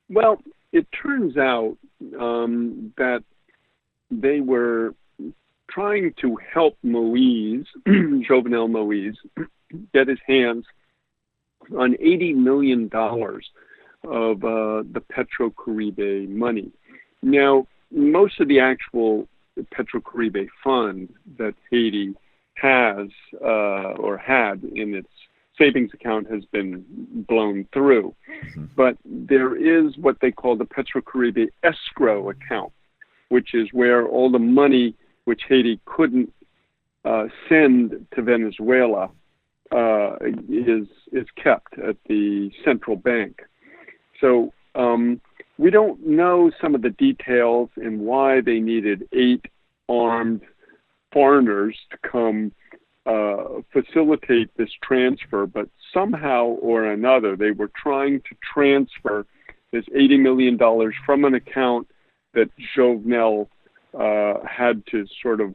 Well, it turns out that they were trying to help Moïse, Jovenel Moïse, get his hands on $80 million of the Petrocaribe money. Now, most of the actual Petrocaribe fund that Haiti has or had in its savings account has been blown through. But there is what they call the Petrocaribe escrow account, which is where all the money which Haiti couldn't send to Venezuela is kept at the central bank. So we don't know some of the details and why they needed 8 armed foreigners to come facilitate this transfer, but somehow or another they were trying to transfer this $80 million from an account that Jovenel had to sort of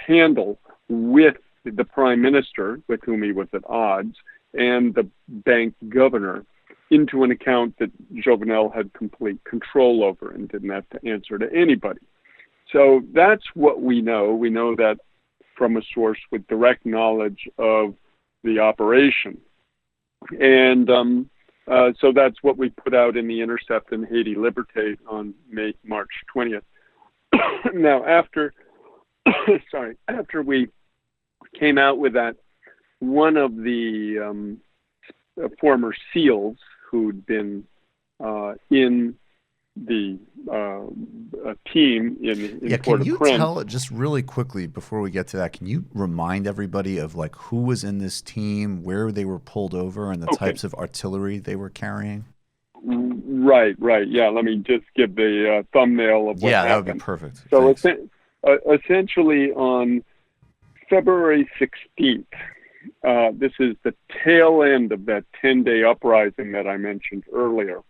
handle with the prime minister, with whom he was at odds, and the bank governor, into an account that Jovenel had complete control over and didn't have to answer to anybody. So that's what we know. We know that from a source with direct knowledge of the operation. And so that's what we put out in the Intercept in Haiti Liberte on March 20th. Now, after we came out with that, one of the former SEALs who'd been in the team in Can you Port-au-Prince. tell, just really quickly before we get to that, can you remind everybody of like who was in this team, where they were pulled over, and the types of artillery they were carrying? Right. Yeah, let me just give the thumbnail of what happened. That would be perfect. So essentially on February 16th, this is the tail end of that 10-day uprising that I mentioned earlier.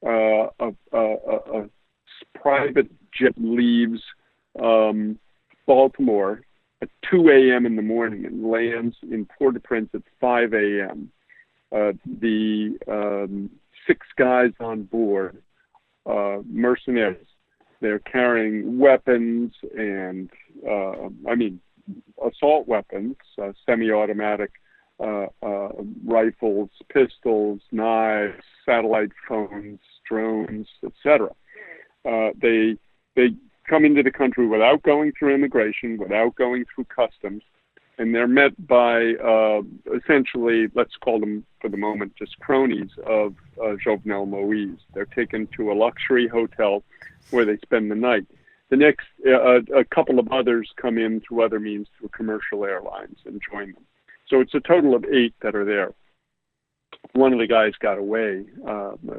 A private jet leaves Baltimore at 2 a.m. in the morning and lands in Port-au-Prince at 5 a.m. The 6 guys on board, mercenaries, they're carrying weapons and, assault weapons, semi-automatic rifles, pistols, knives, satellite phones, drones, etc. They come into the country without going through immigration, without going through customs, and they're met by essentially, let's call them for the moment just cronies of Jovenel Moïse. They're taken to a luxury hotel where they spend the night. The next, a couple of others come in through other means, through commercial airlines, and join them. So it's a total of 8 that are there. One of the guys got away.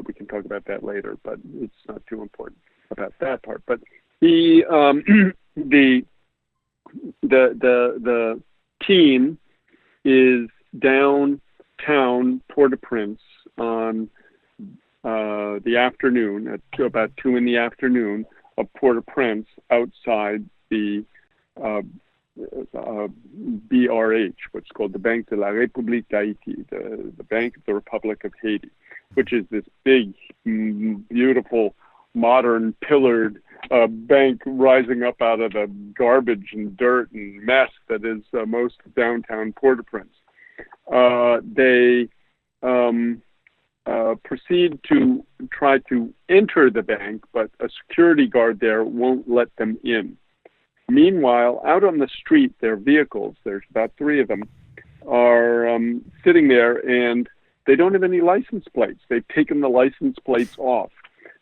We can talk about that later, but it's not too important about that part. But the team is downtown Port-au-Prince on the afternoon, at about 2 in the afternoon, of Port-au-Prince, outside the BRH, what's called the Banque de la République d'Haïti, the Bank of the Republic of Haiti, which is this big, beautiful, modern, pillared bank rising up out of the garbage and dirt and mess that is most downtown Port-au-Prince. They proceed to try to enter the bank, but a security guard there won't let them in. Meanwhile, out on the street, their vehicles, there's about 3 of them, are sitting there, and they don't have any license plates. They've taken the license plates off.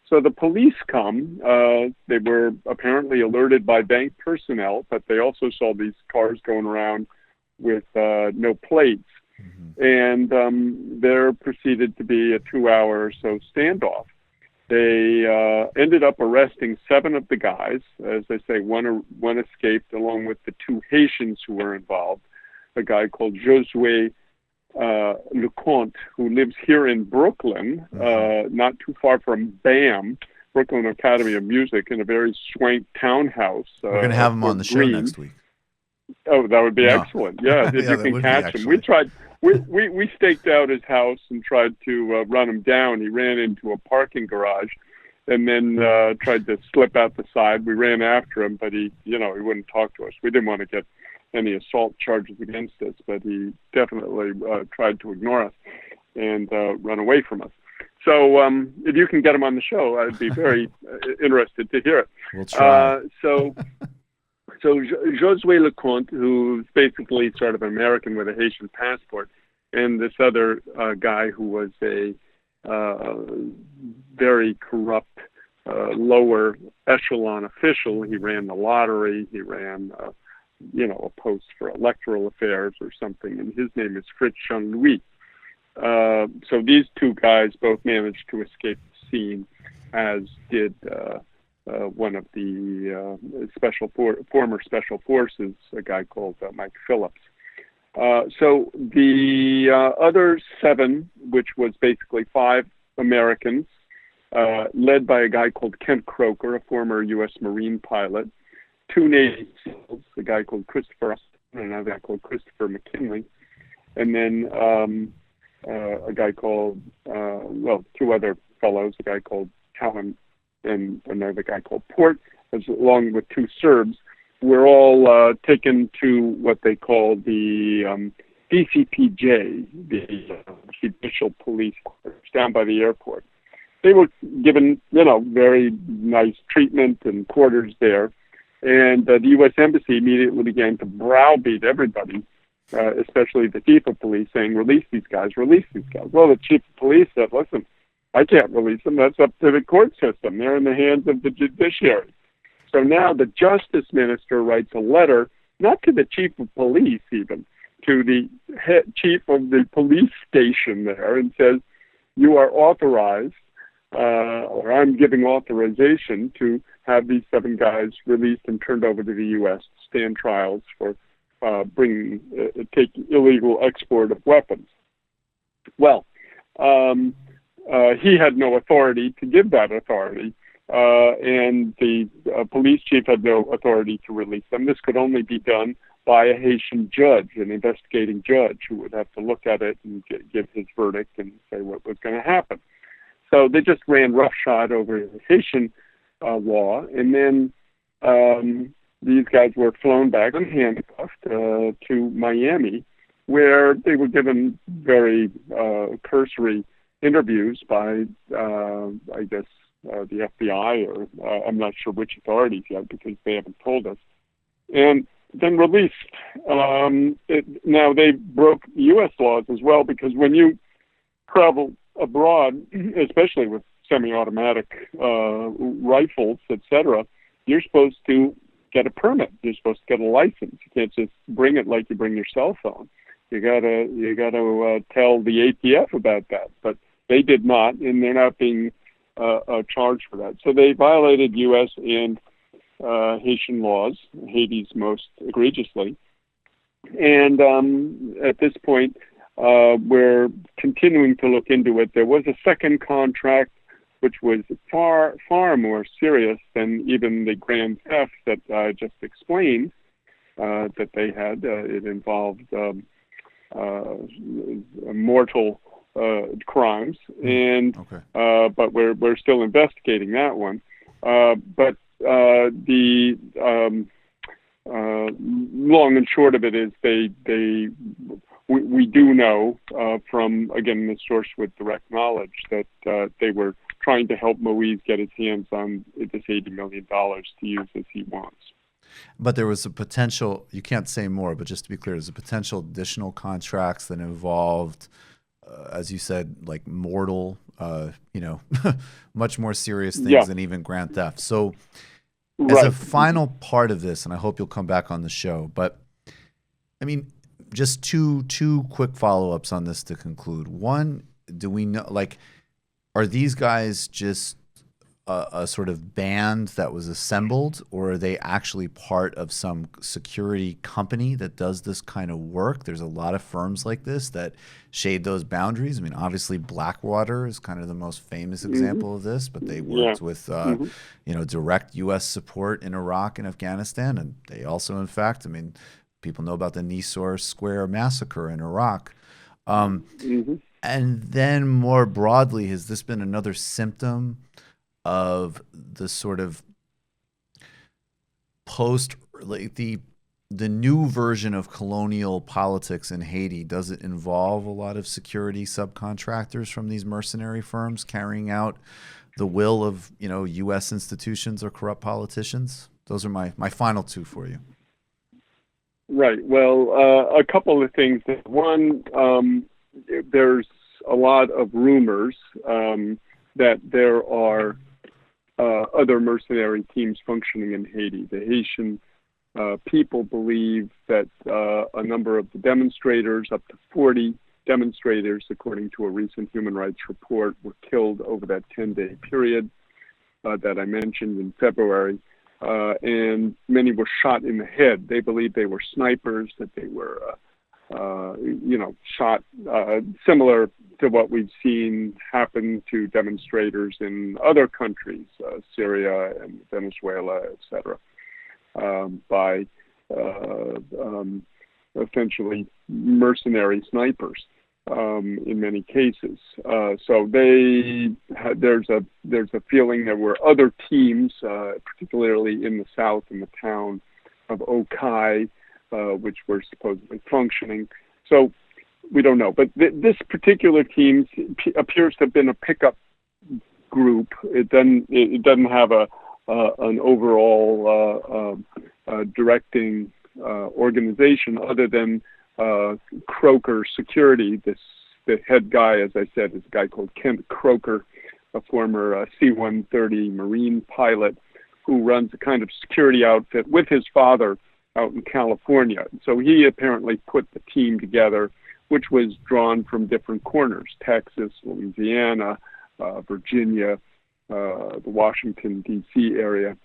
So the police come. They were apparently alerted by bank personnel, but they also saw these cars going around with no plates. And there proceeded to be a 2-hour or so standoff. They ended up arresting 7 of the guys. As I say, one escaped along with the 2 Haitians who were involved, a guy called Josué Lecomte, who lives here in Brooklyn, not too far from BAM, Brooklyn Academy of Music, in a very swank townhouse. We're going to have him on the show next week. Oh, that would be excellent. Yeah, if you can catch him. We tried. We staked out his house and tried to run him down. He ran into a parking garage, and then tried to slip out the side. We ran after him, but he wouldn't talk to us. We didn't want to get any assault charges against us, but he definitely tried to ignore us and run away from us. So if you can get him on the show, I'd be very interested to hear it. We'll try. So Josué Lecomte, who's basically sort of an American with a Haitian passport, and this other guy who was a very corrupt lower echelon official. He ran the lottery. He ran, a post for electoral affairs or something, and his name is Fritz Jean-Louis. So these 2 guys both managed to escape the scene, as did one of the former special forces, a guy called Mike Phillips. So the other 7, which was basically 5 Americans, led by a guy called Kent Croker, a former U.S. Marine pilot, 2 Navy SEALs, a guy called Christopher Austin and another guy called Christopher McKinley, and then a guy called, 2 other fellows, a guy called Callan and another guy called Port, along with 2 Serbs, were all taken to what they call the DCPJ, the Judicial Police Quarters, down by the airport. They were given, very nice treatment and quarters there, and the U.S. Embassy immediately began to browbeat everybody, especially the chief of police, saying, release these guys, release these guys. Well, the chief of police said, listen, I can't release them. That's up to the court system. They're in the hands of the judiciary. So now the justice minister writes a letter, not to the chief of police even, to the chief of the police station there, and says, you are authorized, or I'm giving authorization to have these 7 guys released and turned over to the U.S. to stand trials for taking illegal export of weapons. Well, he had no authority to give that authority, and the police chief had no authority to release them. This could only be done by a Haitian judge, an investigating judge, who would have to look at it and give his verdict and say what was going to happen. So they just ran roughshod over the Haitian law, and then these guys were flown back and handcuffed to Miami, where they were given very cursory interviews by, I guess, the FBI, or I'm not sure which authorities yet because they haven't told us, and then released. Now, they broke U.S. laws as well, because when you travel abroad, especially with semi-automatic rifles, etc., you're supposed to get a permit. You're supposed to get a license. You can't just bring it like you bring your cell phone. You gotta tell the ATF about that. But they did not, and they're not being charged for that. So they violated U.S. and Haitian laws, Haiti's most egregiously. And at this point, we're continuing to look into it. There was a second contract, which was far, far more serious than even the grand theft that I just explained that they had. It involved mortal crimes, and but we're still investigating that one. But the long and short of it is we do know from, again, the source with direct knowledge that they were trying to help Moise get his hands on this $80 million to use as he wants. But there was a potential, you can't say more, but just to be clear, there's a potential additional contracts that involved, as you said, like mortal, much more serious things than even grand theft. So as a final part of this, and I hope you'll come back on the show, but I mean, just two quick follow-ups on this to conclude. One, do we know, like, are these guys just a sort of band that was assembled, or are they actually part of some security company that does this kind of work? There's a lot of firms like this that shade those boundaries. I mean, obviously Blackwater is kind of the most famous example of this, but they worked with, direct U.S. support in Iraq and Afghanistan. And they also, in fact, I mean, people know about the Nisour Square massacre in Iraq. And then more broadly, has this been another symptom of the sort of the new version of colonial politics in Haiti? Does it involve a lot of security subcontractors from these mercenary firms carrying out the will of, U.S. institutions or corrupt politicians? Those are my final two for you. Right. Well, a couple of things. One, there's a lot of rumors that there are other mercenary teams functioning in Haiti. The Haitian people believe that a number of the demonstrators, up to 40 demonstrators, according to a recent human rights report, were killed over that 10-day period that I mentioned in February. And many were shot in the head. They believe they were snipers, that they were, shot similar to what we've seen happen to demonstrators in other countries, Syria and Venezuela, etc., by essentially mercenary snipers in many cases. So there's a feeling there were other teams, particularly in the south, in the town of Okai, which were supposedly functioning. So we don't know. But this particular team appears to have been a pickup group. It doesn't have an overall directing organization other than Croker Security. The head guy, as I said, is a guy called Kent Croker, a former C-130 Marine pilot who runs a kind of security outfit with his father out in California. So he apparently put the team together, which was drawn from different corners: Texas, Louisiana, Virginia, the Washington, D.C. area.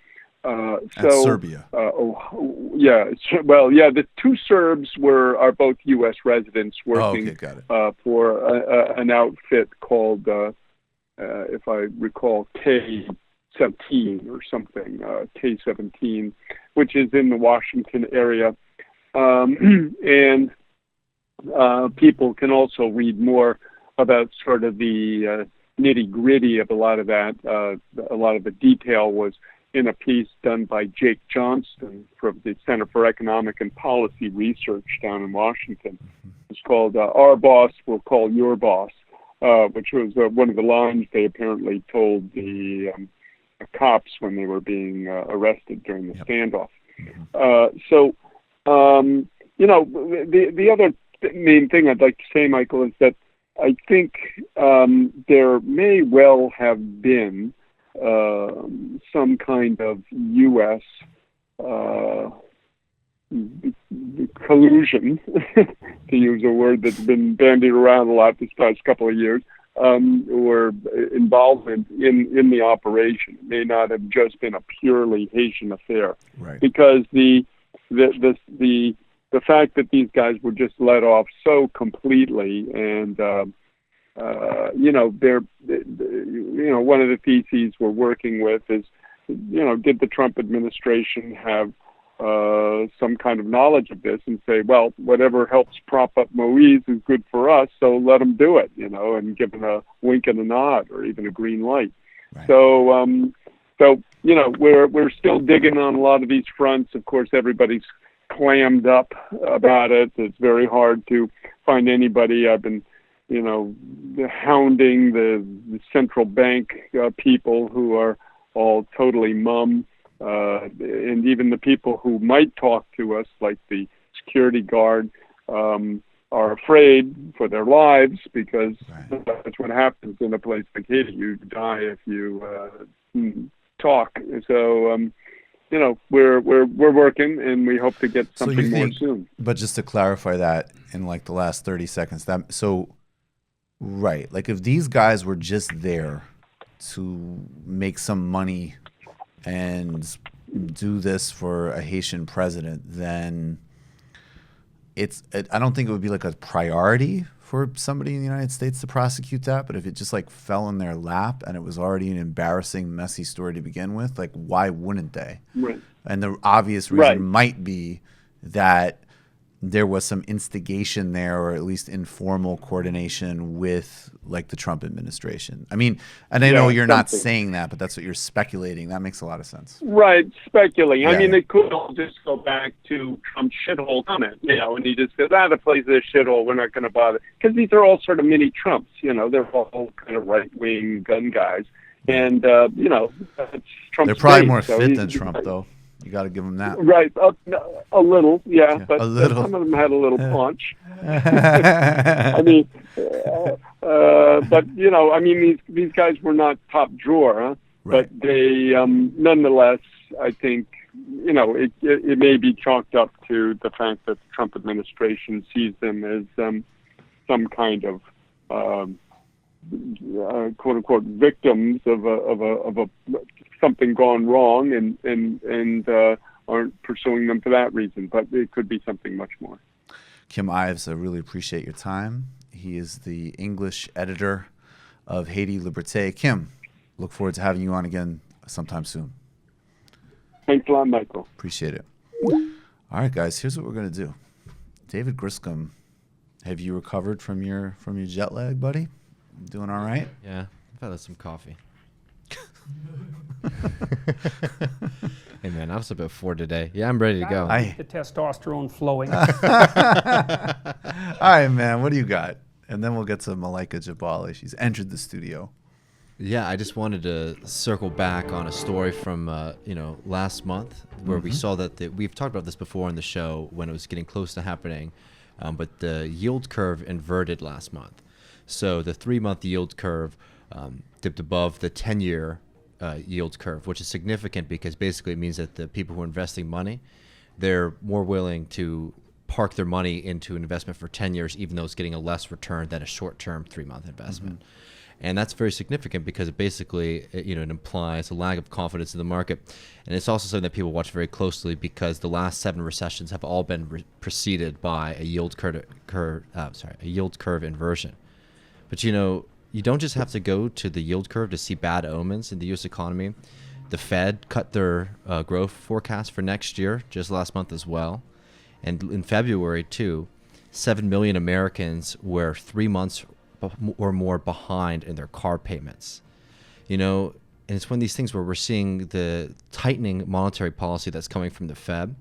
And Serbia. The two Serbs are both U.S. residents working for an outfit called, if I recall, K-17 or something, K-17, which is in the Washington area. And people can also read more about sort of the nitty-gritty of a lot of that. A lot of the detail was in a piece done by Jake Johnston from the Center for Economic and Policy Research down in Washington. It's called Our Boss Will Call Your Boss, which was one of the lines they apparently told the cops when they were being arrested during the standoff. The other main thing I'd like to say, Michael, is that I think there may well have been some kind of U.S. collusion, to use a word that's been bandied around a lot this past couple of years, or involvement in the operation. It may not have just been a purely Haitian affair, right? Because the fact that these guys were just let off so completely, and one of the theses we're working with is, did the Trump administration have some kind of knowledge of this and say, well, whatever helps prop up Moise is good for us, so let them do it, and give them a wink and a nod or even a green light. Right. So we're still digging on a lot of these fronts. Of course, everybody's clammed up about it. It's very hard to find anybody. I've been, hounding the central bank people who are all totally mum. And even the people who might talk to us, like the security guard, are afraid for their lives, because that's what happens in a place like Haiti. You die if you talk. So, we're working, and we hope to get something more soon. But just to clarify that in like the last 30 seconds, right, like if these guys were just there to make some money and do this for a Haitian president, then I don't think it would be like a priority for somebody in the United States to prosecute that. But if it just like fell in their lap and it was already an embarrassing, messy story to begin with, like why wouldn't they? Right. And the obvious reason might be that there was some instigation there, or at least informal coordination with like the Trump administration. I mean, and I know you're not saying that, but that's what you're speculating. That makes a lot of sense. Right, speculating. Yeah. I mean, it could all just go back to Trump's shithole comment, and he just says, the place is a shithole, we're not going to bother. Because these are all sort of mini Trumps, they're all kind of right-wing gun guys. And, that's Trump's They're probably thing, more fit than Trump, though. You got to give them that. Right, a little, but a little. Some of them had a little punch. I mean, but these guys were not top drawer, huh? Right. But they, nonetheless, I think, it may be chalked up to the fact that the Trump administration sees them as some kind of quote unquote victims of a something gone wrong, and aren't pursuing them for that reason. But it could be something much more. Kim Ives, I really appreciate your time. He is the English editor of Haiti Liberte. Kim, look forward to having you on again sometime soon. Thanks a lot, Michael. Appreciate it. All right, guys, here's what we're going to do. David Griscom, have you recovered from your jet lag, buddy? Doing all right? Yeah, I've had some coffee. Hey, man, I was up at 4 today. Yeah, I'm ready to go. The testosterone flowing. All right, man, what do you got? And then we'll get to Malaika Jabali. She's entered the studio. Yeah, I just wanted to circle back on a story from last month where we saw that we've talked about this before on the show when it was getting close to happening, but the yield curve inverted last month. So the 3-month yield curve dipped above the 10-year yield curve, which is significant because basically it means that the people who are investing money, they're more willing to park their money into an investment for 10 years, even though it's getting a less return than a short-term 3-month investment. And that's very significant because it basically, it implies a lack of confidence in the market. And it's also something that people watch very closely because the last 7 recessions have all been preceded by a yield curve inversion. But you don't just have to go to the yield curve to see bad omens in the U.S. economy. The Fed cut their growth forecast for next year just last month as well. And in February, too, 7 million Americans were 3 months or more behind in their car payments. And it's one of these things where we're seeing the tightening monetary policy that's coming from the Fed,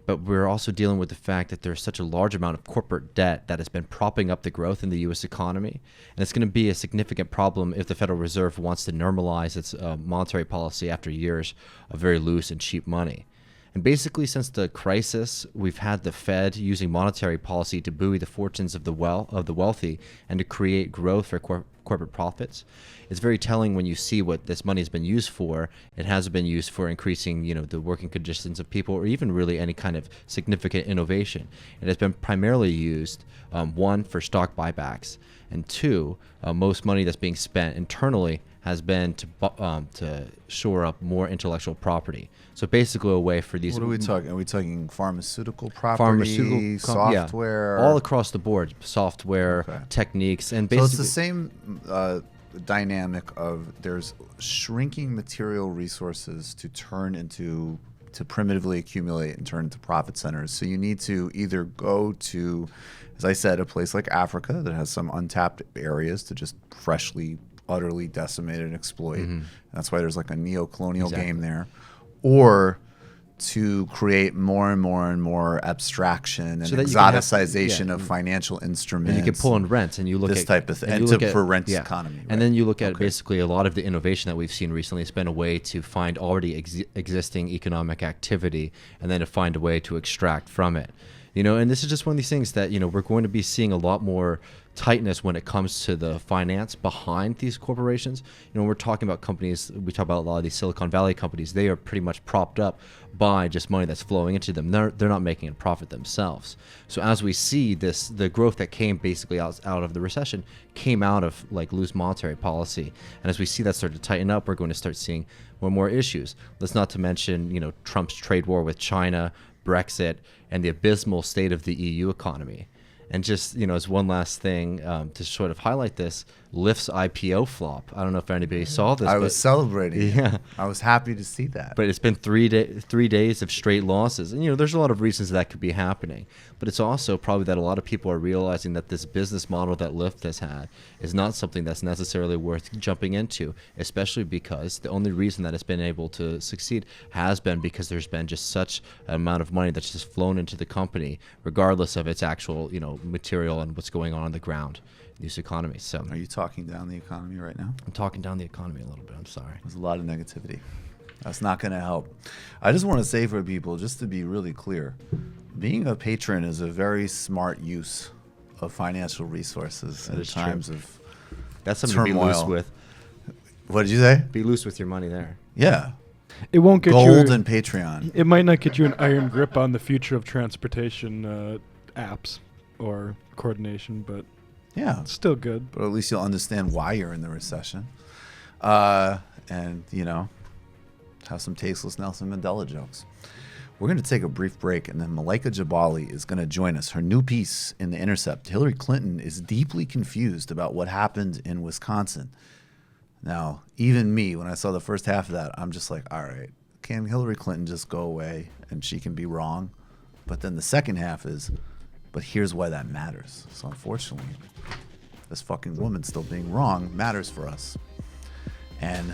but we're also dealing with the fact that there's such a large amount of corporate debt that has been propping up the growth in the U.S. economy. And it's going to be a significant problem if the Federal Reserve wants to normalize its monetary policy after years of very loose and cheap money. And basically, since the crisis, we've had the Fed using monetary policy to buoy the fortunes of the wealthy and to create growth for corporate profits. It's very telling when you see what this money has been used for. It hasn't been used for increasing, the working conditions of people, or even really any kind of significant innovation. It has been primarily used, one, for stock buybacks, and two, most money that's being spent internally has been to shore up more intellectual property. So basically a way for these... What are we talking? Are we talking pharmaceutical property, software? Yeah, all across the board, software, techniques, and basically... So it's the same dynamic of there's shrinking material resources to primitively accumulate and turn into profit centers. So you need to either go to, as I said, a place like Africa that has some untapped areas to just freshly utterly decimate and exploit. Mm-hmm. That's why there's like a neo-colonial game there. Or to create more and more and more abstraction and exoticization of financial instruments. And you can pull in rents, and you look this at type of thing, for rents economy. Right? And then you look at basically a lot of the innovation that we've seen recently has been a way to find already existing economic activity, and then to find a way to extract from it. And this is just one of these things that we're going to be seeing a lot more tightness when it comes to the finance behind these corporations. When we're talking about companies, we talk about a lot of these Silicon Valley companies. They are pretty much propped up by just money that's flowing into them. They're not making a profit themselves. So as we see this, the growth that came basically out of the recession came out of loose monetary policy. And as we see that start to tighten up, we're going to start seeing more issues. Let's not to mention Trump's trade war with China, Brexit, and the abysmal state of the EU economy. And just, as one last thing to sort of highlight this, Lyft's IPO flop. I don't know if anybody saw this. I was celebrating. Yeah. I was happy to see that. But it's been 3 days of straight losses. And, there's a lot of reasons that could be happening. But it's also probably that a lot of people are realizing that this business model that Lyft has had is not something that's necessarily worth jumping into, especially because the only reason that it's been able to succeed has been because there's been just such an amount of money that's just flown into the company, regardless of its actual, material and what's going on the ground in this economy. So, are you talking down the economy right now? I'm talking down the economy a little bit. I'm sorry. There's a lot of negativity. That's not going to help. I just want to say for people, just to be really clear, being a patron is a very smart use of financial resources at times of that's something to be loose with. What did you say? Be loose with your money there. Yeah. It won't get Gold and Patreon. It might not get you an iron grip on the future of transportation apps or coordination, but yeah, it's still good. But at least you'll understand why you're in the recession, and have some tasteless Nelson Mandela jokes. We're going to take a brief break, and then Malaika Jabali is going to join us. Her new piece in The Intercept, Hillary Clinton is deeply confused about what happened in Wisconsin. Now, even me, when I saw the first half of that, I'm just like, all right, can Hillary Clinton just go away and she can be wrong? But then the second half is, but here's why that matters. So unfortunately, this fucking woman still being wrong matters for us. And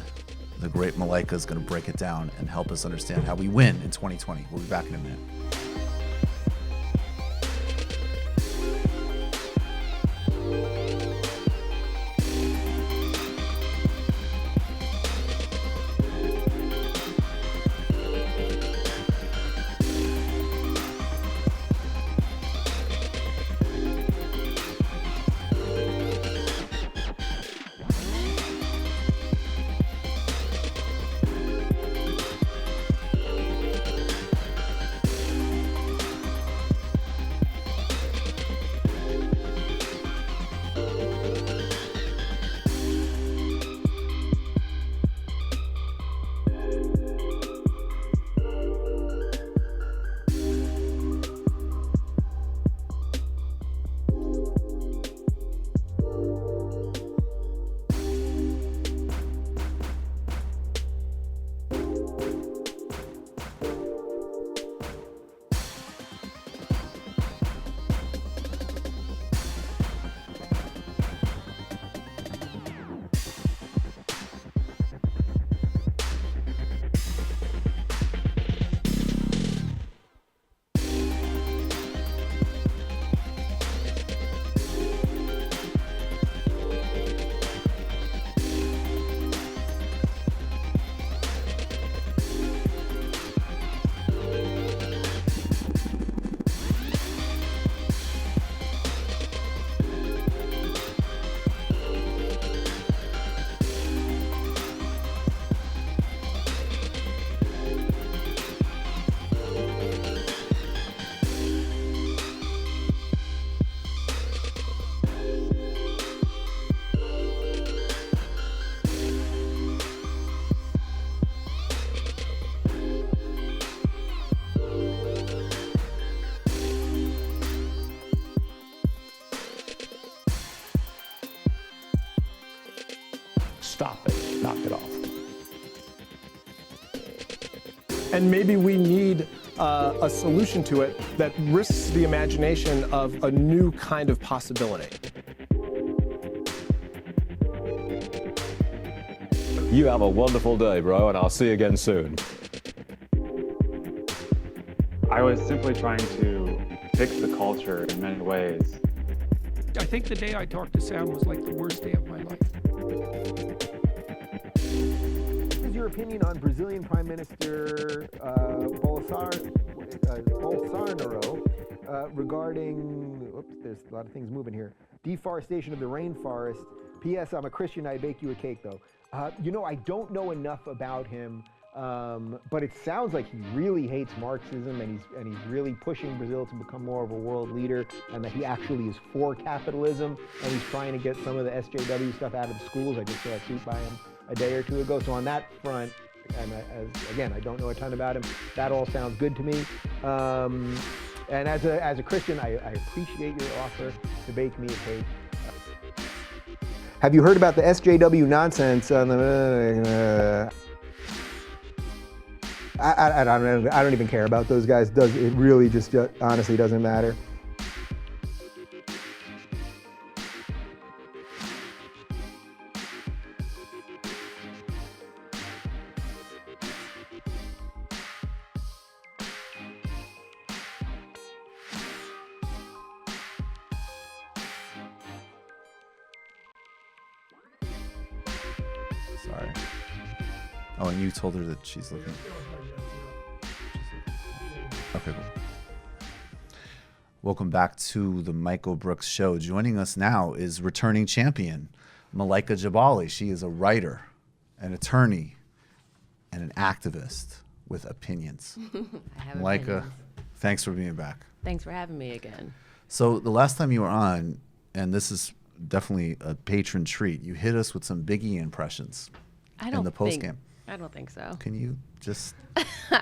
the great Malaika is going to break it down and help us understand how we win in 2020. We'll be back in a minute. stop it, knock it off. And maybe we need a solution to it that risks the imagination of a new kind of possibility. You have a wonderful day, bro, and I'll see you again soon. I was simply trying to fix the culture in many ways. I think the day I talked to Sam was like the worst day of my life. What is your opinion on Brazilian Prime Minister Bolsonaro regarding, oops, there's a lot of things moving here, deforestation of the rainforest? P.S. I'm a Christian, I bake you a cake, though. You know, I don't know enough about him, but it sounds like he really hates Marxism, and he's really pushing Brazil to become more of a world leader, and that he actually is for capitalism, and he's trying to get some of the SJW stuff out of the schools. I just saw a tweet by him a day or two ago. So on that front, and again, I don't know a ton about him, that all sounds good to me. And as a Christian, I appreciate your offer to bake me a cake. Have you heard about the SJW nonsense on the? I don't even care about those guys. It really just honestly doesn't matter. Sorry. Oh, and you told her that she's looking. Okay, cool. Welcome back to the Michael Brooks Show. Joining us now is returning champion, Malaika Jabali. She is a writer, an attorney, and an activist with opinions. I have Malaika, opinions. thanks for being back. Thanks for having me again. So the last time you were on, and this is definitely a patron treat, you hit us with some Biggie impressions in the post game. I don't think so. Can you just?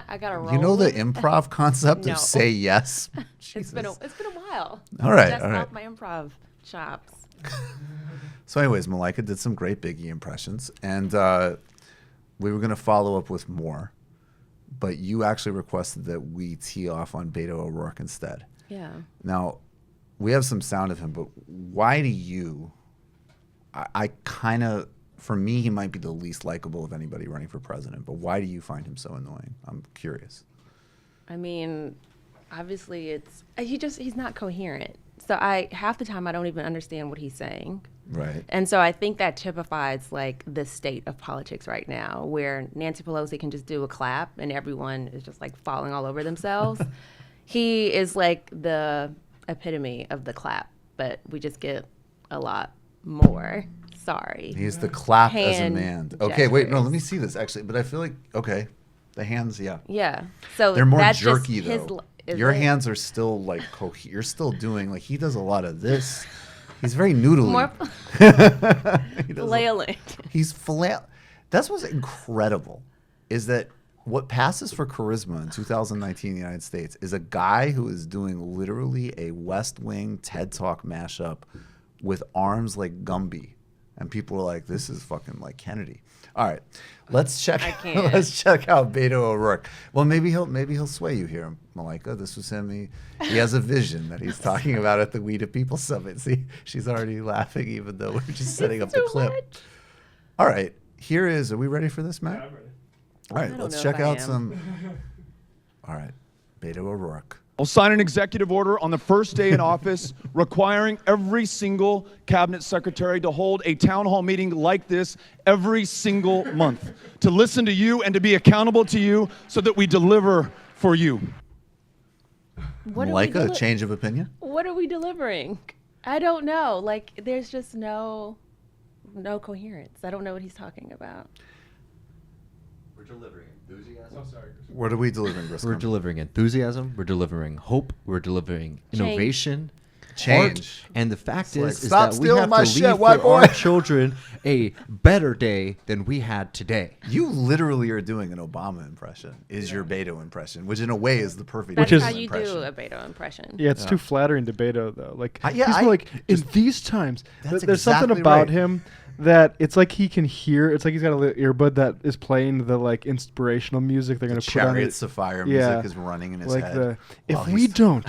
I gotta roll. You know the improv concept No. of say yes? It's been a while. All right, Just all right. off my improv chops. So anyways, Malaika did some great Biggie impressions, and we were going to follow up with more, but you actually requested that we tee off on Beto O'Rourke instead. Yeah. Now, we have some sound of him, but why do you, I kind of, for me, he might be the least likable of anybody running for president, but why do you find him so annoying? I'm curious. I mean, obviously he's not coherent. So half the time I don't even understand what he's saying. Right. And so I think that typifies like the state of politics right now, where Nancy Pelosi can just do a clap and everyone is just like falling all over themselves. He is like the epitome of the clap, but we just get a lot more. Sorry. He's the clap as a Hand man. Okay, wait, no, gestures. let me see this actually, but I feel like, okay, the hands, yeah. Yeah. So they're more that's just jerky his though. is Your it? hands are still like you're still doing like he does a lot of this. He's very noodly. More He does flailing. He's flail. That's what's incredible, is that what passes for charisma in 2019 in the United States is a guy who is doing literally a West Wing TED Talk mashup with arms like Gumby. And people are like, this is fucking like Kennedy. All right, let's check. Let's check out Beto O'Rourke. Well, maybe he'll sway you here, Malaika. This was him. He has a vision that he's talking about at the We the People Summit. See, she's already laughing, even though we're just setting up the clip. Much. All right, here is. Are we ready for this, Matt? Yeah, I'm ready. All right, let's check out some. All right, Beto O'Rourke. I'll sign an executive order on the first day in office requiring every single cabinet secretary to hold a town hall meeting like this every single month, to listen to you and to be accountable to you so that we deliver for you. Malaika, a change of opinion? What are we delivering? I don't know. Like, there's just no coherence. I don't know what he's talking about. We're delivering enthusiasm. Oh, sorry. What are we delivering, Griscom? We're delivering enthusiasm. We're delivering hope. We're delivering innovation. Change. Art, and the fact It's is like, that stop we stealing have my to shit, leave white for our boy. children a better day than we had today. You literally are doing an Obama impression, is your Beto impression, which in a way is the perfect That's Obama how you impression. do a Beto impression. Yeah, it's too flattering to Beto though. Like yeah, he's like in these times. That's There's something exactly about right. him that it's like he can hear. It's like he's got a little earbud that is playing the like inspirational music they're going to put on it. Chariots of Fire music is running in his like head. If we don't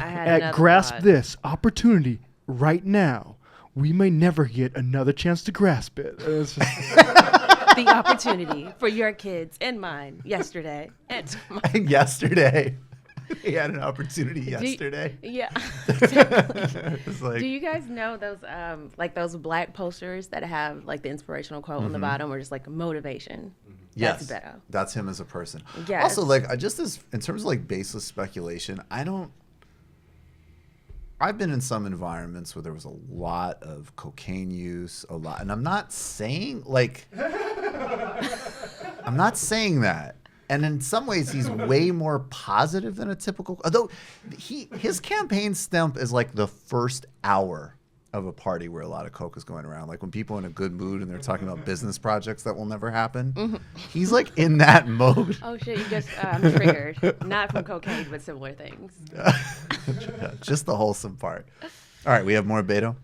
grasp this opportunity right now, we may never get another chance to grasp it. It's just the opportunity for your kids and mine yesterday and tomorrow. Yesterday. He had an opportunity yesterday. Exactly. It's like, do you guys know those like those black posters that have like the inspirational quote on the bottom, or just like motivation? Yes, that's better. That's him as a person. Yes. Also, like, just as in terms of like baseless speculation, I've been in some environments where there was a lot of cocaine use, and I'm not saying that. And in some ways, he's way more positive than a typical. Although his campaign stump is like the first hour of a party where a lot of coke is going around. Like when people are in a good mood and they're talking about business projects that will never happen. He's like in that mode. Oh shit! You just triggered. Not from cocaine, but similar things. Just the wholesome part. All right, we have more Beto.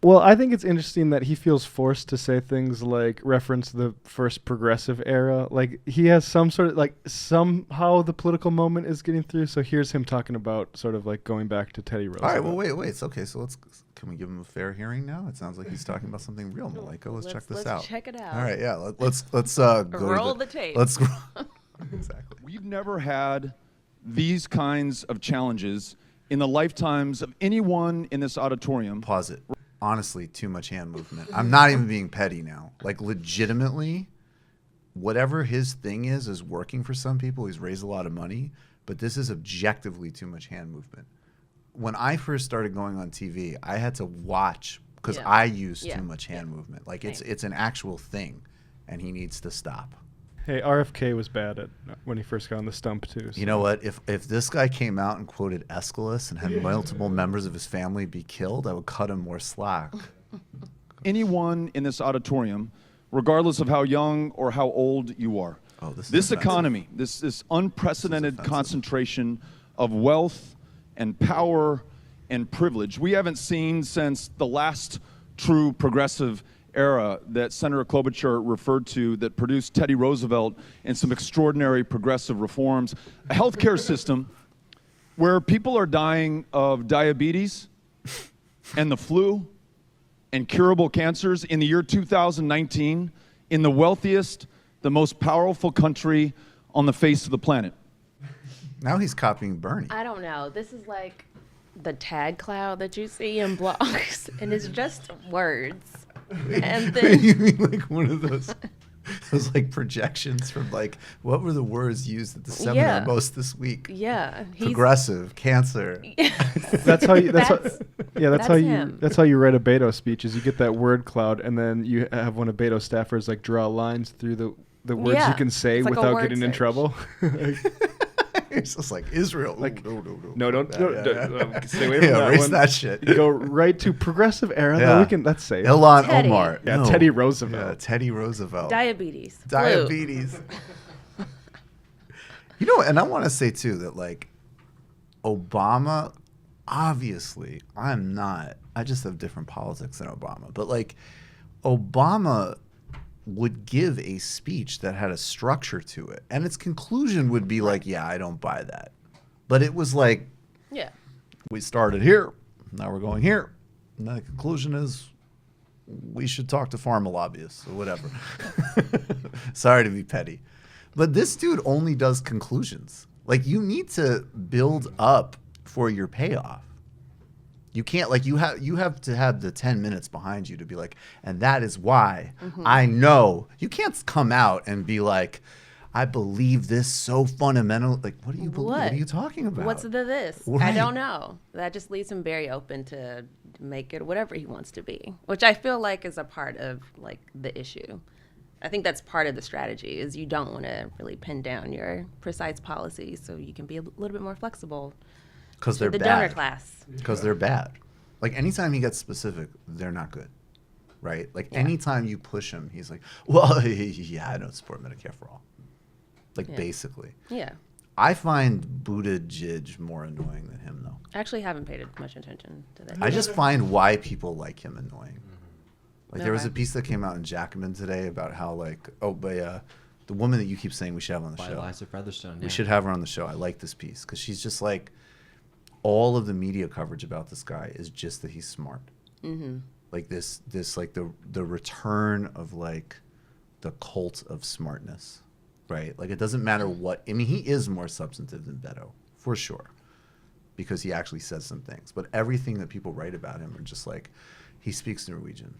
Well, I think it's interesting that he feels forced to say things like reference the first progressive era. Like he has some sort of like somehow the political moment is getting through. So here's him talking about sort of like going back to Teddy Roosevelt. All right, well, wait. It's okay. So can we give him a fair hearing now? It sounds like he's talking about something real, Malaika. Let's check this out. Let's check it out. All right, yeah. Let's go roll the tape. Let's exactly. We've never had these kinds of challenges in the lifetimes of anyone in this auditorium. Pause it. Honestly, too much hand movement. I'm not even being petty now. Like, legitimately, whatever his thing is working for some people. He's raised a lot of money, but this is objectively too much hand movement. When I first started going on TV, I had to watch because I use too much hand movement. Like, it's an actual thing, and he needs to stop. Hey, RFK was bad at when he first got on the stump too. So. You know what? If this guy came out and quoted Aeschylus and had multiple members of his family be killed, I would cut him more slack. Anyone in this auditorium, regardless of how young or how old you are, this economy, this unprecedented concentration of wealth and power and privilege, we haven't seen since the last true progressive era that Senator Klobuchar referred to that produced Teddy Roosevelt and some extraordinary progressive reforms. A healthcare system where people are dying of diabetes and the flu and curable cancers in the year 2019 in the wealthiest, the most powerful country on the face of the planet. Now he's copying Bernie. I don't know. This is like the tag cloud that you see in blogs, and it's just words. And then you mean like one of those like projections from like what were the words used at the seminar most this week? Yeah, progressive, cancer. That's how you. That's how you write a Beto speech. Is you get that word cloud, and then you have one of Beto's staffers like draw lines through the words you can say like without getting in trouble. It's just like Israel. Like, no, don't stay away from that erase one. that shit. You go right to progressive era. Yeah. We can. Let's say Ilhan Teddy. Omar. Yeah, No. Teddy Roosevelt. Yeah, Teddy Roosevelt. Diabetes. Diabetes. You know, and I want to say too that like Obama, obviously, I just have different politics than Obama, but like Obama would give a speech that had a structure to it, and its conclusion would be like, yeah, I don't buy that. But it was like, we started here, now we're going here, and the conclusion is we should talk to pharma lobbyists or whatever. Sorry to be petty. But this dude only does conclusions. Like, you need to build up for your payoff. You can't, like, you have to have the 10 minutes behind you to be like, and that is why I know. You can't come out and be like, I believe this so fundamental. Like, what do you believe? What are you talking about? What's this? Right. I don't know. That just leaves him very open to make it whatever he wants to be, which I feel like is a part of, like, the issue. I think that's part of the strategy, is you don't want to really pin down your precise policies so you can be a little bit more flexible. Because they're the bad. donor class. Because they're bad. Like, anytime he gets specific, they're not good. Right? Like, anytime you push him, he's like, well, yeah, I don't support Medicare for all. Like, basically. Yeah. I find Buttigieg more annoying than him, though. I actually haven't paid much attention to that. I just find why people like him annoying. Like there was a piece that came out in Jacobin today about how like the woman that you keep saying we should have on the show. Liza Featherstone. We should have her on the show. I like this piece because she's just like, all of the media coverage about this guy is just that he's smart. Mm-hmm. Like this like the return of like the cult of smartness, right? Like it doesn't matter what. I mean, he is more substantive than Beto for sure, because he actually says some things. But everything that people write about him are just like, he speaks Norwegian.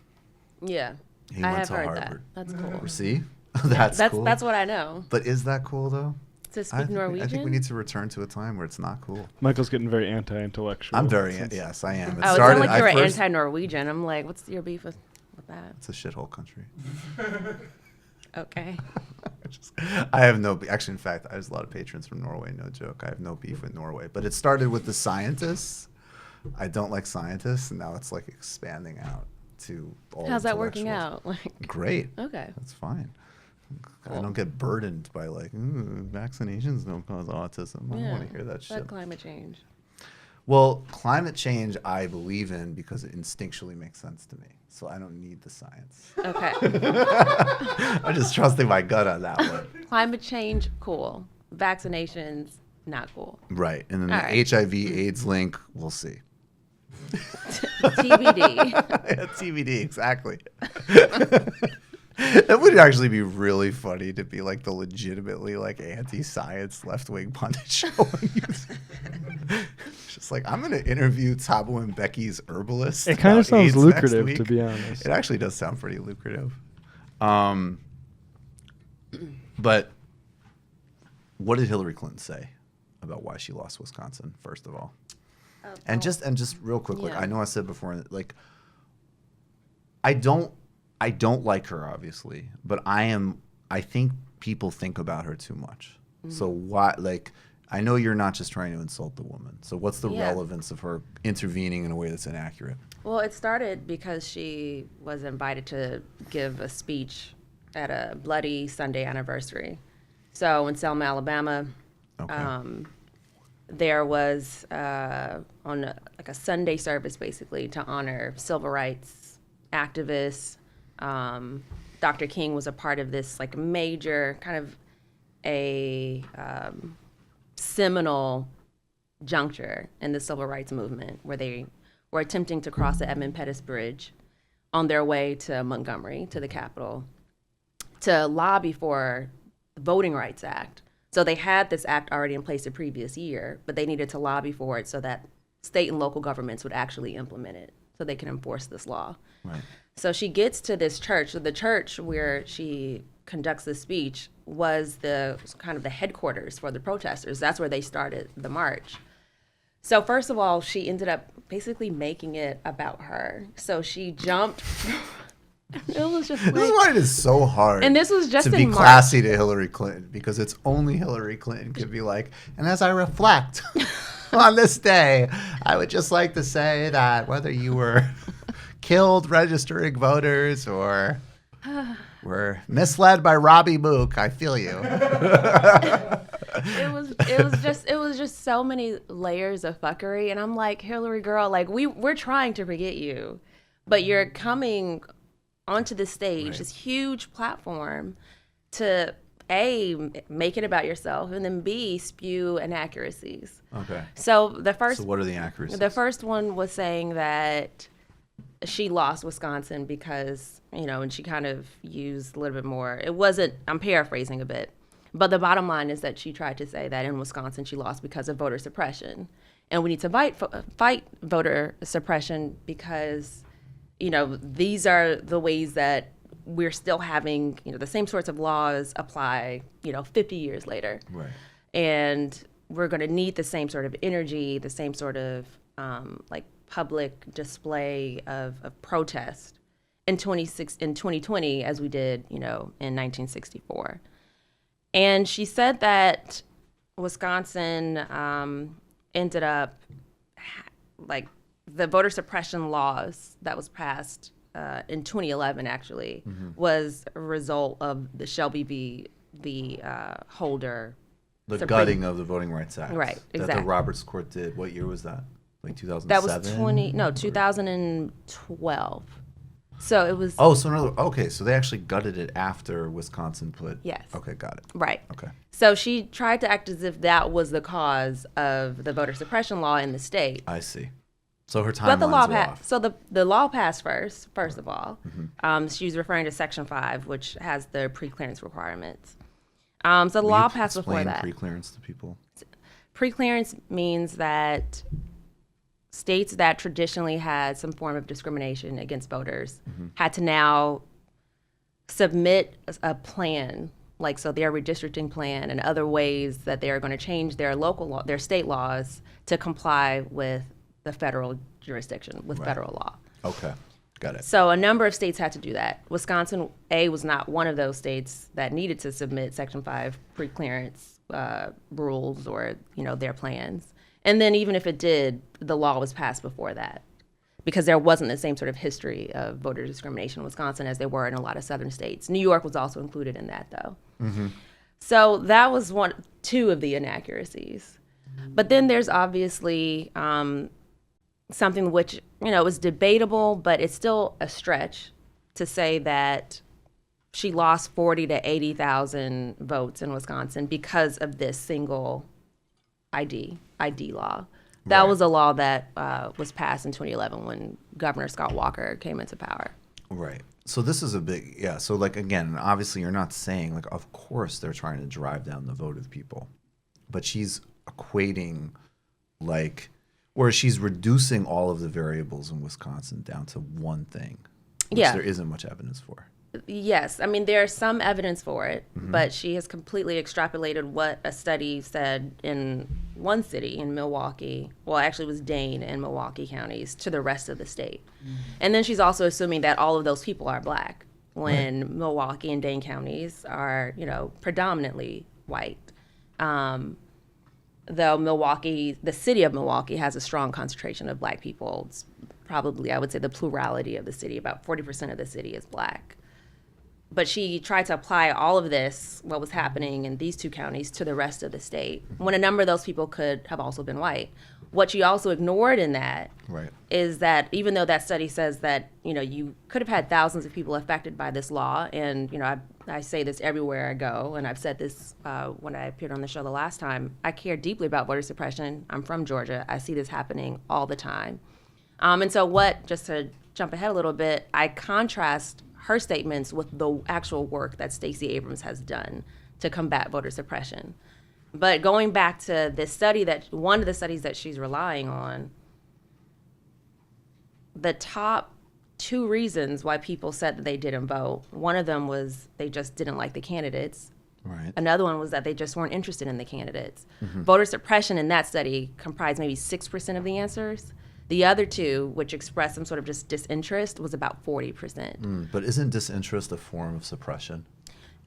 Yeah, He I went have to heard Harvard. that. That's cool. See, that's cool. That's what I know. But is that cool though? To speak Norwegian? I think we need to return to a time where it's not cool. Michael's getting very anti-intellectual. I'm very yes, I am. It Oh, started, it's not like you're anti-Norwegian. I'm like, what's your beef with that? It's a shithole country. Okay. I have no. Actually, in fact, I have a lot of patrons from Norway. No joke. I have no beef with Norway. But it started with the scientists. I don't like scientists, and now it's like expanding out to all. How's that working out? Great. Okay. That's fine. I don't get burdened by like vaccinations don't cause autism. I don't want to hear that shit. But climate change. Well, climate change I believe in because it instinctually makes sense to me. So I don't need the science. Okay. I'm just trusting my gut on that one. Climate change, cool. Vaccinations, not cool. Right. And then All the right. HIV/AIDS link, we'll see. TBD. Yeah, TBD, exactly. That would actually be really funny to be like the legitimately like anti-science left-wing pundit show. Just like, I'm going to interview Thabo and Becky's herbalist. It kind of sounds AIDS lucrative, next to week. be honest. It actually does sound pretty lucrative. But what did Hillary Clinton say about why she lost Wisconsin, first of all? And just real quick, like I know I said before, like I don't like her obviously, but I think people think about her too much. Mm-hmm. So why, like, I know you're not just trying to insult the woman. So what's the relevance of her intervening in a way that's inaccurate? Well, it started because she was invited to give a speech at a bloody Sunday anniversary. So in Selma, Alabama, there was on a Sunday service basically to honor civil rights activists. Dr. King was a part of this like major kind of a seminal juncture in the civil rights movement where they were attempting to cross the Edmund Pettus Bridge on their way to Montgomery, to the Capitol, to lobby for the Voting Rights Act. So they had this act already in place the previous year, but they needed to lobby for it so that state and local governments would actually implement it so they can enforce this law. Right. So she gets to this church. So the church where she conducts the speech was the kind of the headquarters for the protesters. That's where they started the march. So first of all, she ended up basically making it about her. So she jumped. It was just This is why it is so hard. And this was just to in be March. classy to Hillary Clinton, because it's only Hillary Clinton could be like, and as I reflect on this day, I would just like to say that whether you were killed registering voters or were misled by Robbie Mook, I feel you. It was just so many layers of fuckery, and I'm like, Hillary girl, like we're trying to forget you, but you're coming onto the stage, this huge platform, to A, make it about yourself, and then B, spew inaccuracies. Okay. So what are the inaccuracies? The first one was saying that she lost Wisconsin because, and she kind of used a little bit more. It wasn't, I'm paraphrasing a bit, but the bottom line is that she tried to say that in Wisconsin she lost because of voter suppression. And we need to fight voter suppression because, these are the ways that we're still having, the same sorts of laws apply, 50 years later. Right. And we're going to need the same sort of energy, the same sort of public display of protest in 2020 as we did, in 1964. And she said that Wisconsin ended up the voter suppression laws that was passed in 2011 actually was a result of the Shelby v. Holder. The gutting of the Voting Rights Act. Right, exactly. That the Roberts Court did. What year was that? Like 2007? That was 2012. So it was. Oh, so okay, so they actually gutted it after Wisconsin put. Yes. Okay, got it. Right. Okay. So she tried to act as if that was the cause of the voter suppression law in the state. I see. So her But the timelines law are passed. off. So the law passed first of all. Mm-hmm. She was referring to Section 5, which has the pre-clearance requirements. So the law passed before that. Pre-clearance to people. Pre-clearance means that states that traditionally had some form of discrimination against voters had to now submit a plan, like so their redistricting plan and other ways that they are going to change their local law, their state laws to comply with the federal jurisdiction, with federal law. Okay, got it. So a number of states had to do that. Wisconsin, was not one of those states that needed to submit Section 5 pre-clearance rules or, their plans. And then even if it did, the law was passed before that because there wasn't the same sort of history of voter discrimination in Wisconsin as there were in a lot of southern states. New York was also included in that, though. Mm-hmm. So that was two of the inaccuracies. But then there's obviously something which, is debatable, but it's still a stretch to say that she lost 40 to 80,000 votes in Wisconsin because of this single ID law. That was a law that was passed in 2011 when Governor Scott Walker came into power. Right. So this is a big, so like, again, obviously you're not saying, like, of course they're trying to drive down the vote of people, but she's equating, like, or she's reducing all of the variables in Wisconsin down to one thing, which there isn't much evidence for. Yes. I mean, there's some evidence for it, but she has completely extrapolated what a study said in one city, in Milwaukee, well, actually it was Dane and Milwaukee counties, to the rest of the state. And then she's also assuming that all of those people are black when Milwaukee and Dane counties are, predominantly white. Though the city of Milwaukee has a strong concentration of black people. It's probably, I would say, the plurality of the city. About 40% of the city is black. But she tried to apply all of this, what was happening in these two counties, to the rest of the state, when a number of those people could have also been white. What she also ignored in that is that even though that study says that, you could have had thousands of people affected by this law, and, I say this everywhere I go, and I've said this when I appeared on the show the last time, I care deeply about voter suppression. I'm from Georgia. I see this happening all the time. And so just to jump ahead a little bit, I contrast her statements with the actual work that Stacey Abrams has done to combat voter suppression. But going back to this study, one of the studies that she's relying on, the top two reasons why people said that they didn't vote, one of them was they just didn't like the candidates. Right. Another one was that they just weren't interested in the candidates. Voter suppression in that study comprised maybe 6% of the answers. The other two, which expressed some sort of just disinterest, was about 40%. But isn't disinterest a form of suppression?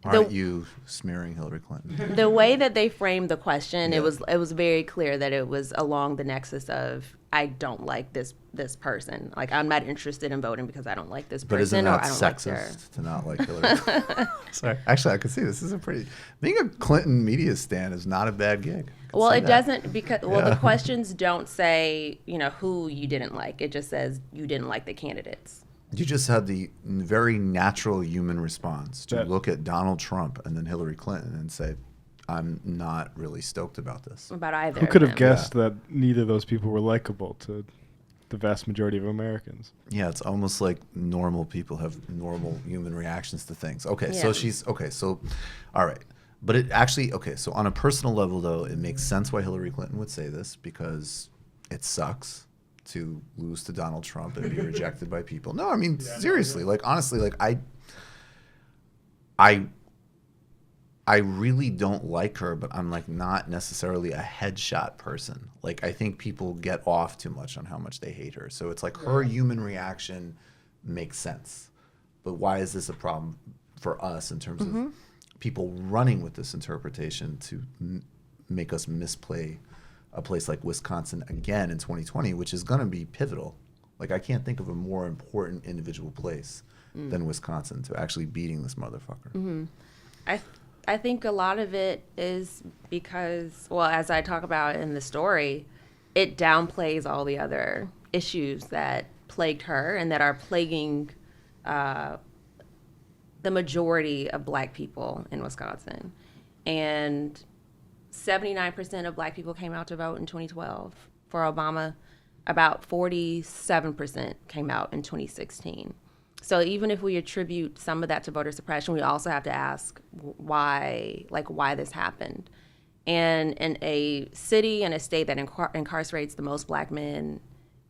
Aren't you smearing Hillary Clinton? The way that they framed the question, it was very clear that it was along the nexus of, I don't like this person. Like, I'm not interested in voting because I don't like this person. But isn't or that I don't sexist to not like Hillary? Sorry. Actually, I could see this is being a Clinton media stan is not a bad gig. Well, it doesn't, because the questions don't say, who you didn't like. It just says you didn't like the candidates. You just had the very natural human response to look at Donald Trump and then Hillary Clinton and say, I'm not really stoked about this. About either. Who could have guessed that neither of those people were likable to the vast majority of Americans? Yeah, it's almost like normal people have normal human reactions to things. Okay, so all right. But it actually, so on a personal level, though, it makes sense why Hillary Clinton would say this, because it sucks to lose to Donald Trump and be rejected by people. No, I mean, seriously, like, honestly, like, I really don't like her, but I'm, like, not necessarily a headshot person. Like, I think people get off too much on how much they hate her. So it's like her human reaction makes sense. But why is this a problem for us in terms of people running with this interpretation to make us misplay a place like Wisconsin again in 2020, which is going to be pivotal. Like, I can't think of a more important individual place than Wisconsin to actually beating this motherfucker. I think a lot of it is because, well, as I talk about in the story, it downplays all the other issues that plagued her and that are plaguing the majority of black people in Wisconsin. And 79% of black people came out to vote in 2012 for Obama. About 47% came out in 2016. So even if we attribute some of that to voter suppression, we also have to ask why this happened. And in a city and a state that incarcerates the most black men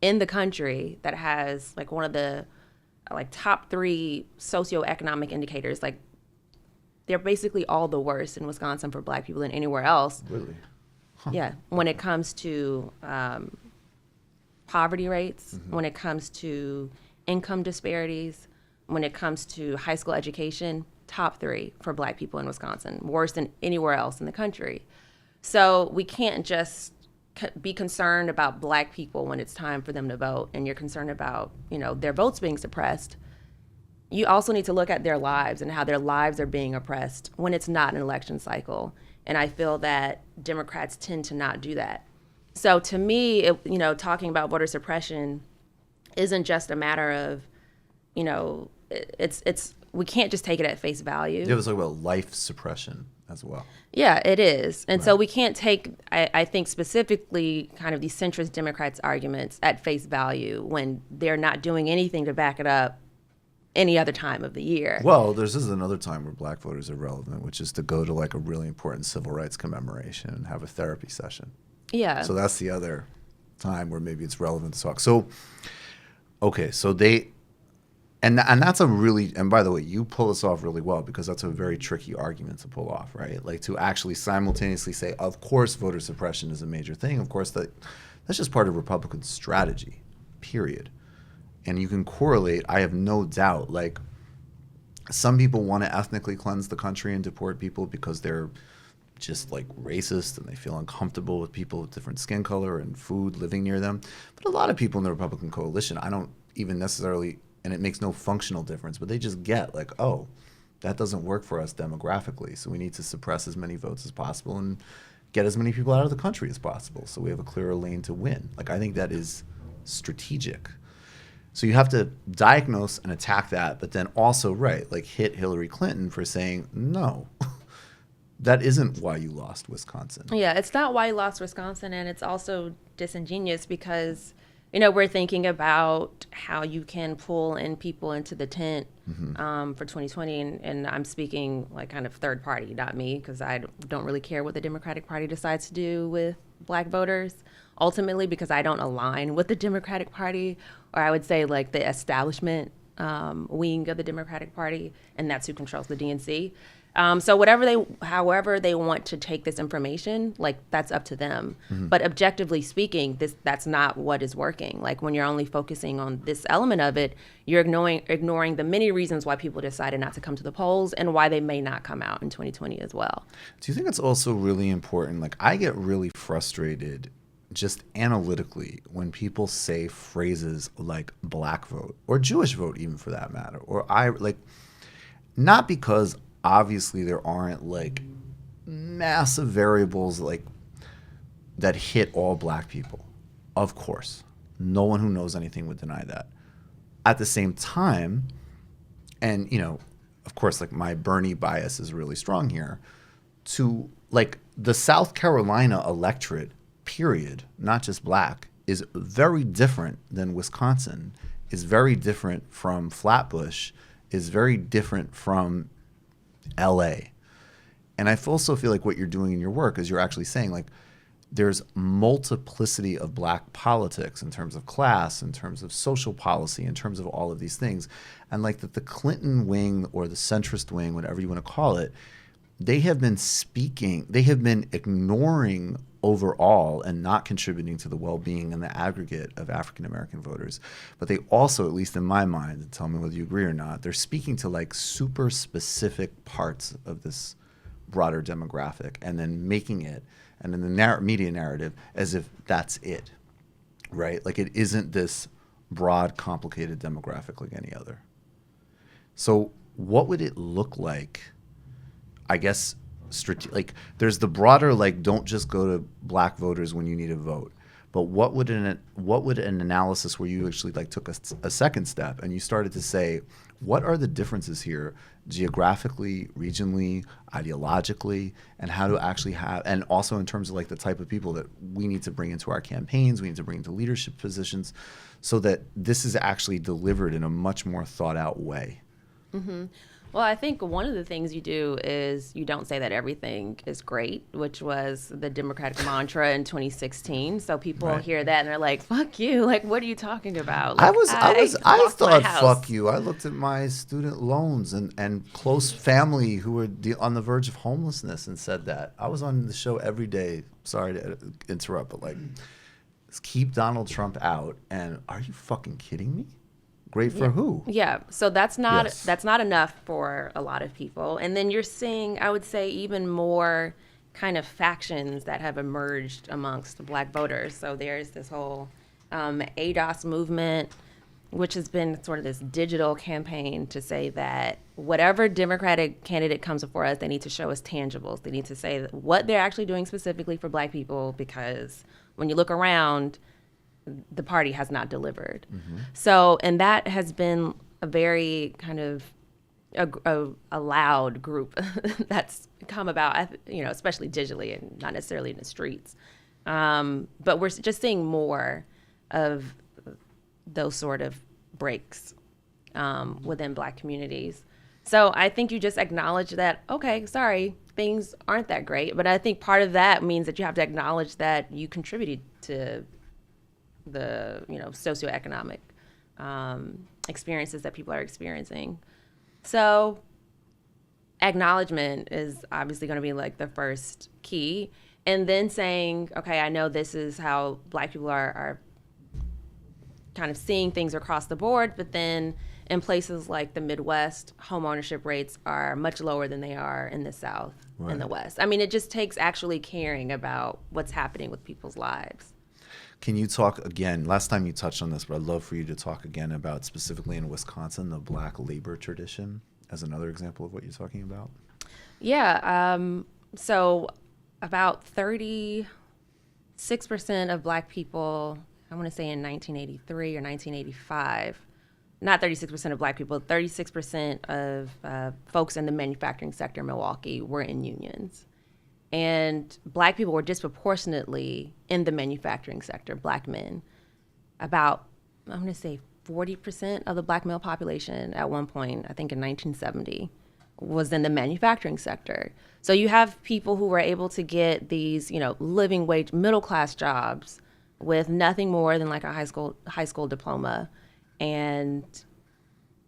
in the country, that has like one of the top 3 socioeconomic indicators, like they're basically all the worst in Wisconsin for black people than anywhere else. Really? Huh. Yeah, when it comes to poverty rates, when it comes to income disparities, when it comes to high school education, top 3 for black people in Wisconsin, worse than anywhere else in the country. So we can't just be concerned about black people when it's time for them to vote, and you're concerned about, their votes being suppressed. You also need to look at their lives and how their lives are being oppressed when it's not an election cycle. And I feel that Democrats tend to not do that. So to me, talking about voter suppression isn't just a matter of, it's we can't just take it at face value. Yeah, it was talking about life suppression as well. Yeah, it is. And so we can't take, I think, specifically kind of these centrist Democrats' arguments at face value when they're not doing anything to back it up any other time of the year. Well, this is another time where black voters are relevant, which is to go to like a really important civil rights commemoration and have a therapy session. Yeah. So that's the other time where maybe it's relevant to talk. So, okay, so they, and that's a really, and by the way, you pull this off really well, because that's a very tricky argument to pull off, right? Like to actually simultaneously say, of course, voter suppression is a major thing. Of course, that's just part of Republican strategy, period. And you can correlate, I have no doubt, like some people want to ethnically cleanse the country and deport people because they're just like racist and they feel uncomfortable with people with different skin color and food living near them. But a lot of people in the Republican coalition, I don't even necessarily, and it makes no functional difference, but they just get like, oh, that doesn't work for us demographically, so we need to suppress as many votes as possible and get as many people out of the country as possible so we have a clearer lane to win. Like, I think that is strategic. So you have to diagnose and attack that, but then also, right, like hit Hillary Clinton for saying, no, that isn't why you lost Wisconsin. Yeah, it's not why you lost Wisconsin, and it's also disingenuous because, we're thinking about how you can pull in people into the tent for 2020, and I'm speaking like kind of third party, not me, because I don't really care what the Democratic Party decides to do with black voters, ultimately, because I don't align with the Democratic Party, or I would say like the establishment wing of the Democratic Party, and that's who controls the DNC. So however they want to take this information, like that's up to them. But objectively speaking, that's not what is working. Like when you're only focusing on this element of it, you're ignoring the many reasons why people decided not to come to the polls and why they may not come out in 2020 as well. Do you think it's also really important? Like I get really frustrated just analytically when people say phrases like black vote or Jewish vote, even for that matter, or not because obviously there aren't like massive variables like that hit all black people. Of course, no one who knows anything would deny that. At the same time, and of course, like my Bernie bias is really strong here, to like the South Carolina electorate, period, not just black, is very different than Wisconsin, is very different from Flatbush, is very different from LA. And I also feel like what you're doing in your work is you're actually saying like there's multiplicity of black politics in terms of class, in terms of social policy, in terms of all of these things. And like that the Clinton wing or the centrist wing, whatever you want to call it, they have been ignoring overall and not contributing to the well-being and the aggregate of African American voters. But they also, at least in my mind, and tell me whether you agree or not, they're speaking to like super specific parts of this broader demographic and then making it, and in the media narrative, as if that's it, right? Like it isn't this broad, complicated demographic like any other. So what would it look like, I guess, like there's the broader, like don't just go to black voters when you need a vote. But what would an analysis where you actually like took a second step and you started to say, what are the differences here geographically, regionally, ideologically, and how to actually have, and also in terms of like the type of people that we need to bring into our campaigns, we need to bring into leadership positions, so that this is actually delivered in a much more thought out way. Mm-hmm. Well, I think one of the things you do is you don't say that everything is great, which was the Democratic mantra in 2016. So people hear that and they're like, "Fuck you! Like, what are you talking about?" Like, I thought, "Fuck you." I looked at my student loans and close family who were on the verge of homelessness and said that. I was on the show every day. Sorry to interrupt, but like, keep Donald Trump out. And are you fucking kidding me? Great for who? Yeah, so that's not enough for a lot of people. And then you're seeing, I would say, even more kind of factions that have emerged amongst Black voters. So there's this whole ADOS movement, which has been sort of this digital campaign to say that whatever Democratic candidate comes before us, they need to show us tangibles. They need to say what they're actually doing specifically for Black people, because when you look around, the party has not delivered. Mm-hmm. So, and that has been a very kind of a loud group that's come about, especially digitally and not necessarily in the streets. But we're just seeing more of those sort of breaks within Black communities. So I think you just acknowledge that, okay, sorry, things aren't that great. But I think part of that means that you have to acknowledge that you contributed to the socioeconomic experiences that people are experiencing. So acknowledgement is obviously going to be like the first key, and then saying, okay, I know this is how Black people are kind of seeing things across the board, but then in places like the Midwest, home ownership rates are much lower than they are in the South and the West. I mean, it just takes actually caring about what's happening with people's lives. Can you talk again? Last time you touched on this, but I'd love for you to talk again about specifically in Wisconsin, the Black labor tradition as another example of what you're talking about. Yeah. So about 36% of Black people, I want to say in 1983 or 1985, not 36% of Black people, 36% of folks in the manufacturing sector in Milwaukee were in unions. And Black people were disproportionately in the manufacturing sector, Black men. About, I'm going to say 40% of the Black male population at one point, I think in 1970, was in the manufacturing sector. So you have people who were able to get these, living wage, middle class jobs with nothing more than like a high school diploma and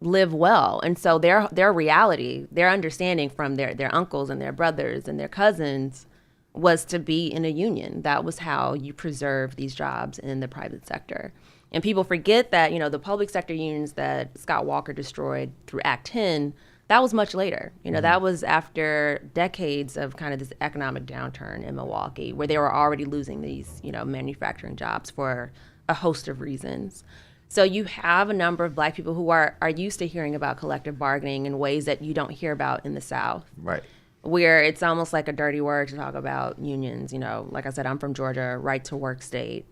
live well. And so their reality, their understanding from their uncles and their brothers and their cousins was to be in a union. That was how you preserve these jobs in the private sector. And people forget that, the public sector unions that Scott Walker destroyed through Act 10, that was much later. That was after decades of kind of this economic downturn in Milwaukee, where they were already losing these, manufacturing jobs for a host of reasons. So you have a number of Black people who are used to hearing about collective bargaining in ways that you don't hear about in the South. Right. Where it's almost like a dirty word to talk about unions. Like I said, I'm from Georgia, right to work state.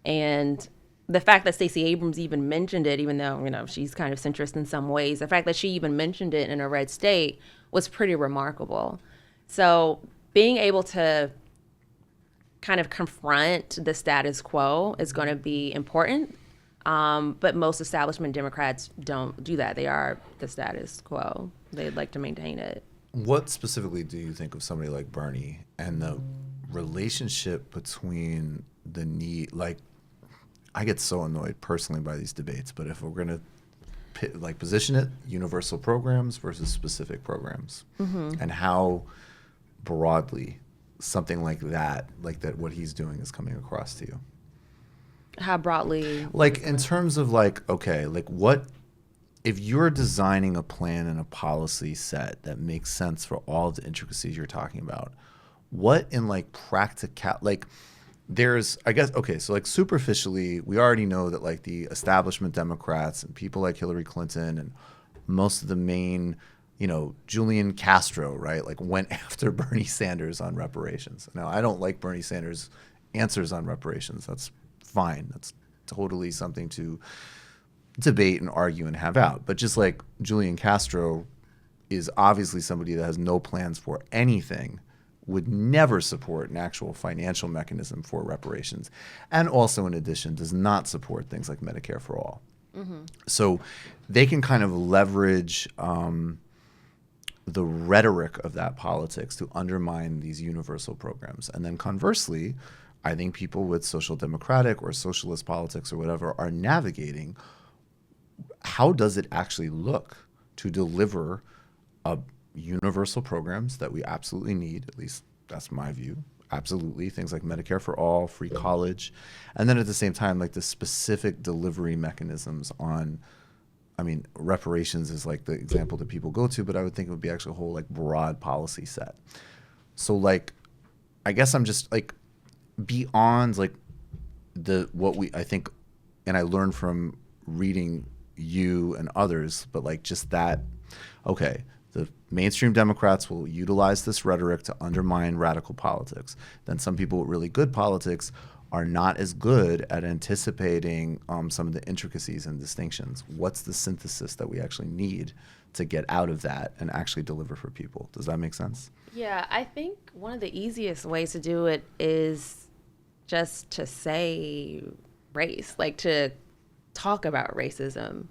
And the fact that Stacey Abrams even mentioned it, even though, she's kind of centrist in some ways, the fact that she even mentioned it in a red state was pretty remarkable. So being able to kind of confront the status quo is going to be important. But most establishment Democrats don't do that. They are the status quo. They'd like to maintain it. What specifically do you think of somebody like Bernie and the relationship between the need, like, I get so annoyed personally by these debates, but if we're going to position it, universal programs versus specific programs, and how broadly something like that, what he's doing is coming across to you. How broadly? Like in terms of what if you're designing a plan and a policy set that makes sense for all of the intricacies you're talking about, what in practical, there's, I guess, okay, so superficially, we already know that the establishment Democrats and people like Hillary Clinton and most of the main, Julian Castro, right, went after Bernie Sanders on reparations. Now, I don't like Bernie Sanders' answers on reparations. That's fine. That's totally something to debate and argue and have out. But just like Julian Castro is obviously somebody that has no plans for anything, would never support an actual financial mechanism for reparations, and also in addition does not support things like Medicare for all. So they can kind of leverage the rhetoric of that politics to undermine these universal programs. And then conversely, I think people with social democratic or socialist politics or whatever are navigating how does it actually look to deliver universal programs that we absolutely need, at least that's my view, absolutely, things like Medicare for all, free college, and then at the same time, like the specific delivery mechanisms on, I mean, reparations is like the example that people go to, but I would think it would be actually a whole like broad policy set. So like, I guess I'm just like beyond like I think, and I learned from reading you and others, but like just that, okay, the mainstream Democrats will utilize this rhetoric to undermine radical politics. Then some people with really good politics are not as good at anticipating some of the intricacies and distinctions. What's the synthesis that we actually need to get out of that and actually deliver for people? Does that make sense? Yeah, I think one of the easiest ways to do it is just to say race, like to talk about racism.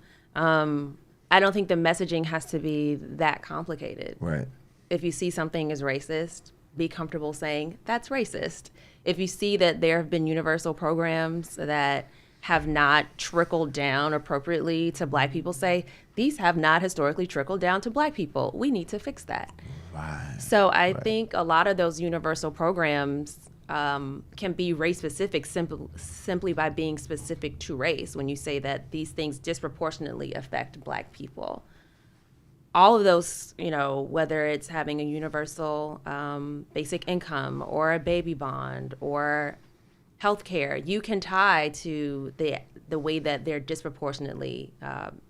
I don't think the messaging has to be that complicated. Right. If you see something as racist, be comfortable saying that's racist. If you see that there have been universal programs that have not trickled down appropriately to Black people, say these have not historically trickled down to Black people. We need to fix that. Right. So I think a lot of those universal programs can be race specific simply by being specific to race. When you say that these things disproportionately affect Black people, all of those, you know, whether it's having a universal basic income or a baby bond or healthcare, you can tie to the way that they're disproportionately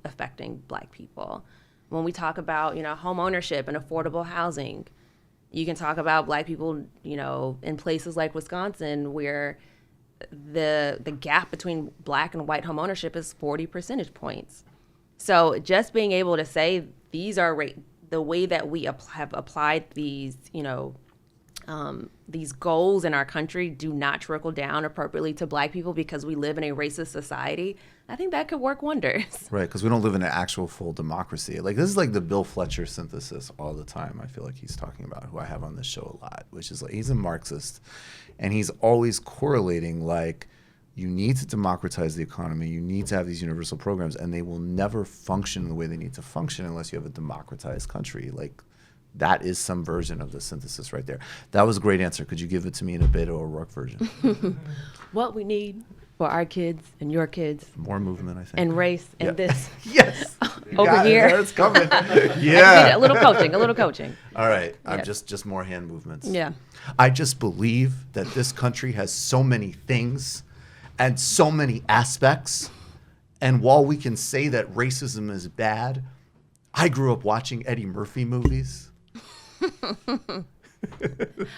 affecting Black people. When we talk about, you know, home ownership and affordable housing, you can talk about Black people, you know, in places like Wisconsin where the gap between Black and white home ownership is 40 percentage points. So just being able to say these are the way that we have applied these, you know, these goals in our country do not trickle down appropriately to Black people because we live in a racist society, I think that could work wonders. Right, because we don't live in an actual full democracy. Like, this is like the Bill Fletcher synthesis all the time. I feel like he's talking about, who I have on this show a lot, which is like, he's a Marxist, and he's always correlating, like, you need to democratize the economy, you need to have these universal programs, and they will never function the way they need to function unless you have a democratized country. Like, that is some version of the synthesis right there. That was a great answer. Could you give it to me in a Beto O'Rourke version? What we need for our kids and your kids. More movement, I think. And race and this. Yes. Over here. It's coming. Yeah. A little coaching. All right. Yeah. I'm just more hand movements. Yeah. I just believe that this country has so many things and so many aspects. And while we can say that racism is bad, I grew up watching Eddie Murphy movies.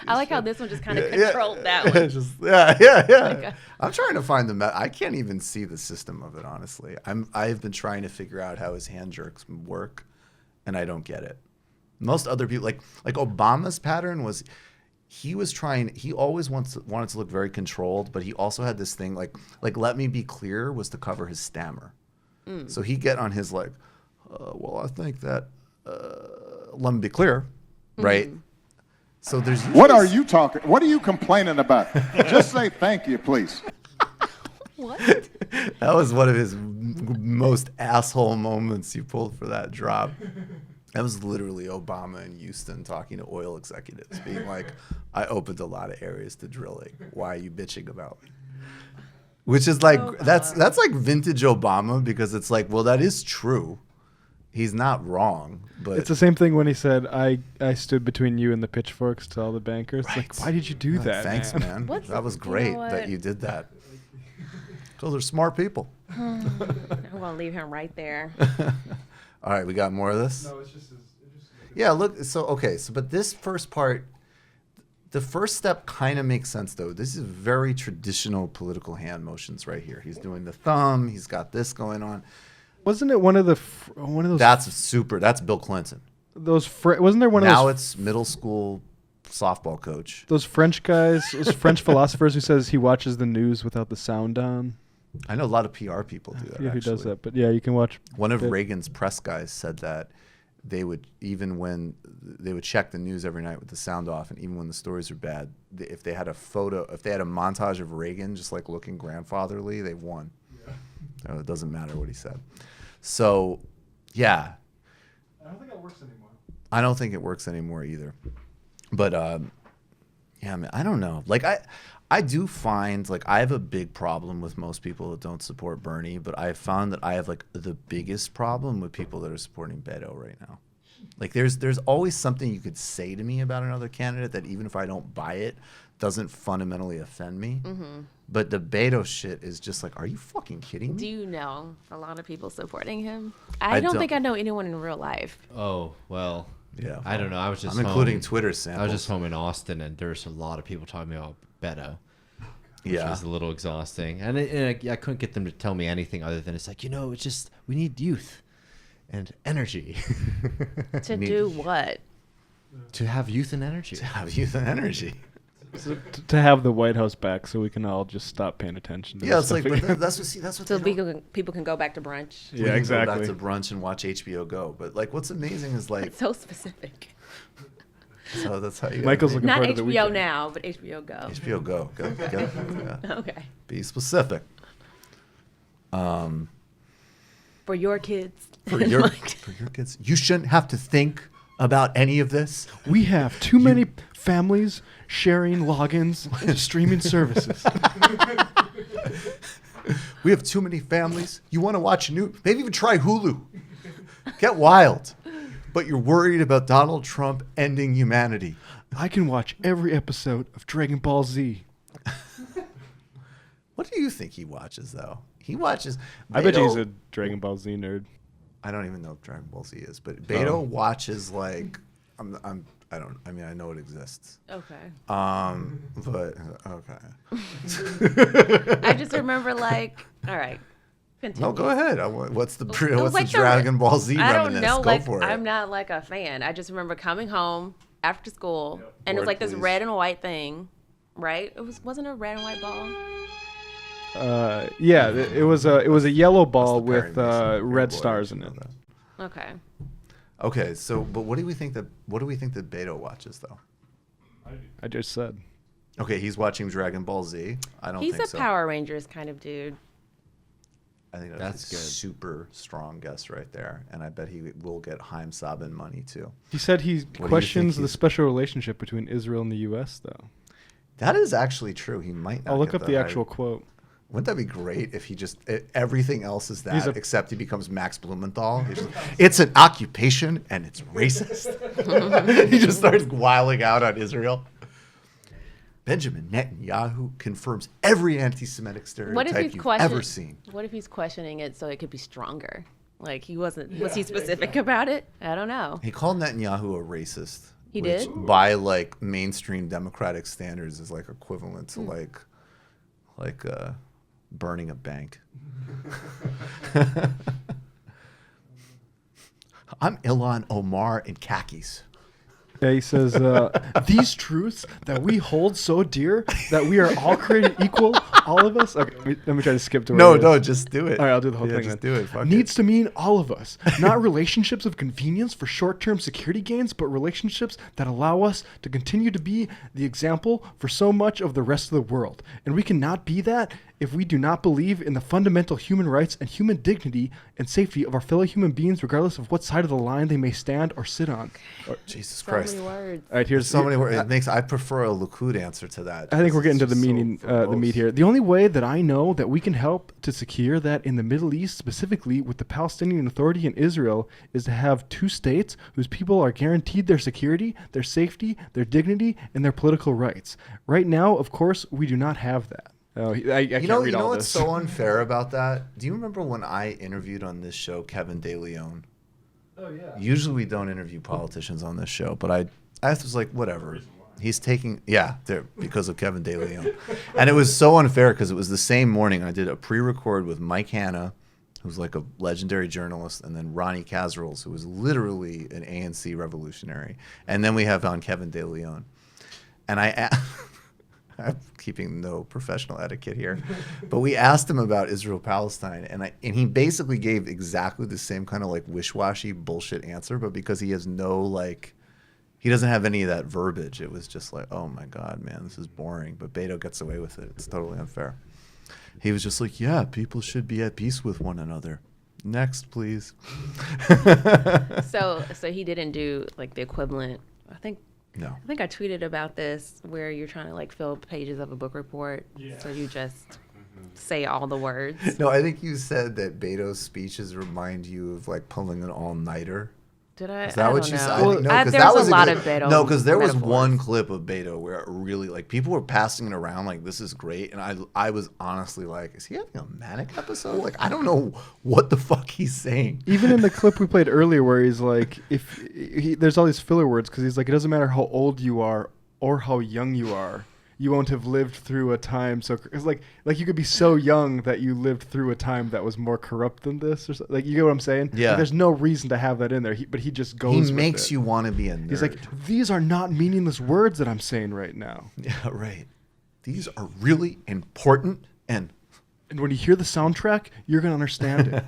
I like how this one just kind of controlled that one. Yeah. I'm trying to find I can't even see the system of it, honestly. I've been trying to figure out how his hand jerks work, and I don't get it. Most other people, like Obama's pattern was, he always wanted to look very controlled, but he also had this thing like let me be clear was to cover his stammer. So he'd get on his like, well, I think that, let me be clear, right? So there's what are you talking? What are you complaining about? Just say thank you, please. What? That was one of his most asshole moments you pulled for that drop. That was literally Obama in Houston talking to oil executives, being like, I opened a lot of areas to drilling. Why are you bitching about me? Which is like, that's like vintage Obama, because it's like, well, that is true. He's not wrong, but it's the same thing when he said, I stood between you and the pitchforks to all the bankers. Right. Like, why did you do that? Thanks, man. That was great that you did that. Because they're smart people. I'm going to leave him right there. All right, we got more of this? No, it's just yeah, look, but this first part, The first step kind of makes sense, though. This is very traditional political hand motions right here. He's doing the thumb. He's got this going on. Wasn't it one of those? That's Bill Clinton. Wasn't there one of those? Now it's middle school softball coach. Those French guys, those French philosophers who says he watches the news without the sound on. I know a lot of PR people do that. Yeah, who does that? But yeah, you can watch. One of Reagan's press guys said that they would, even when they would check the news every night with the sound off, and even when the stories are bad, if they had a montage of Reagan just like looking grandfatherly, they won. Yeah. It doesn't matter what he said. So, yeah. I don't think it works anymore. I don't think it works anymore either. But yeah, man, I don't know. Like I do find, like, I have a big problem with most people that don't support Bernie, but I've found that I have like the biggest problem with people that are supporting Beto right now. Like there's always something you could say to me about another candidate that even if I don't buy it, doesn't fundamentally offend me. Mm-hmm. But the Beto shit is just like, are you fucking kidding me? Do you know a lot of people supporting him? I don't think I know anyone in real life. Oh, well. Yeah, I don't know. I'm including Twitter samples. I was just home in Austin, and there's a lot of people talking about Beto. Which Yeah, was a little exhausting, and I couldn't get them to tell me anything other than it's like, it's just we need youth and energy. To do what? To have youth and energy. To have youth and energy. So, to have the White House back, so we can all just stop paying attention. To It's like, but that's what. So people can go back to brunch. Yeah, exactly. Go back to brunch and watch HBO Go. But like, what's amazing is like, it's so specific. So that's how you. Michael's looking not forward to the HBO weekend. now, but HBO Go. HBO Go. Go. Yeah. Okay. Be specific. For your kids. For your kids, you shouldn't have to think about any of this. We have too many families sharing logins to streaming services. We have too many families. You want to watch maybe even try Hulu. Get wild. But you're worried about Donald Trump ending humanity. I can watch every episode of Dragon Ball Z. What do you think he watches, though? He watches. I bet he's a Dragon Ball Z nerd. I don't even know what Dragon Ball Z is, but Beto watches like I know it exists. Okay. But okay. I just remember like, all right. Continue. No, go ahead. What's the like Dragon Ball Z I reminisce? don't know. Go like for it. I'm not like a fan. I just remember coming home after school, and it was like this red and white thing, right? Wasn't a red and white ball. Yeah, it was a yellow ball with red stars in it. Okay. Okay, so but what do we think that Beto watches though? I just said. Okay, he's watching Dragon Ball Z. I don't think so. He's a Power Rangers kind of dude. I think that's a super strong guess right there, and I bet he will get Haim Saban money too. He said he questions the special relationship between Israel and the U.S. though. That is actually true. He might not. I'll look up the actual quote. Wouldn't that be great if he just everything else is that except he becomes Max Blumenthal? It's an occupation and it's racist. He just starts wiling out on Israel. Benjamin Netanyahu confirms every anti-Semitic stereotype you've ever seen. What if he's questioning it so it could be stronger? Like was he specific about it? I don't know. He called Netanyahu a racist. He did? By like mainstream Democratic standards is like equivalent to like burning a bank. I'm Ilhan Omar in khakis. Yeah, he says, these truths that we hold so dear, that we are all created equal, all of us. Okay, let me try to skip to where No, just do it. All right, I'll do the whole thing just then. do it. Fuck Needs to mean all of us. Not relationships of convenience for short-term security gains, but relationships that allow us to continue to be the example for so much of the rest of the world. And we cannot be that if we do not believe in the fundamental human rights and human dignity and safety of our fellow human beings, regardless of what side of the line they may stand or sit on. Jesus Christ. Many words. All right, here's so many words. I prefer a Likud answer to that. I think we're getting to the meaning, the meat here. The only way that I know that we can help to secure that in the Middle East, specifically with the Palestinian Authority in Israel, is to have two states whose people are guaranteed their security, their safety, their dignity, and their political rights. Right now, of course, we do not have that. I can't read all this. You know what's so unfair about that? Do you remember when I interviewed on this show Kevin De Leon? Oh, yeah. Usually we don't interview politicians on this show, but I was like, whatever. He's taking, because of Kevin De Leon. And it was so unfair because it was the same morning. I did a pre-record with Mike Hanna, who's like a legendary journalist, and then Ronnie Casserols, who was literally an ANC revolutionary. And then we have on Kevin De Leon. And I'm keeping no professional etiquette here, but we asked him about Israel-Palestine, and he basically gave exactly the same kind of like wish-washy bullshit answer, but because he has he doesn't have any of that verbiage, it was just like, oh my God, man, this is boring. But Beto gets away with it. It's totally unfair. He was just like, yeah, people should be at peace with one another. Next, please. So he didn't do like the equivalent. No. I think I tweeted about this where you're trying to like fill pages of a book report. Yeah. So you just say all the words. No, I think you said that Beto's speeches remind you of like pulling an all-nighter. Did I? Is that what you said? Well, there's a lot of Beto. No, because there was one clip of Beto where it really like people were passing it around like this is great, and I was honestly like, is he having a manic episode? Like I don't know what the fuck he's saying. Even in the clip we played earlier, where he's like, there's all these filler words because he's like, it doesn't matter how old you are or how young you are. You won't have lived through a time it's like you could be so young that you lived through a time that was more corrupt than this, or like you get what I'm saying? Yeah. Like, there's no reason to have that in there, but he just goes. He makes you want to be a nerd. He's like, these are not meaningless words that I'm saying right now. Yeah, right. These are really important, and when you hear the soundtrack, you're gonna understand it.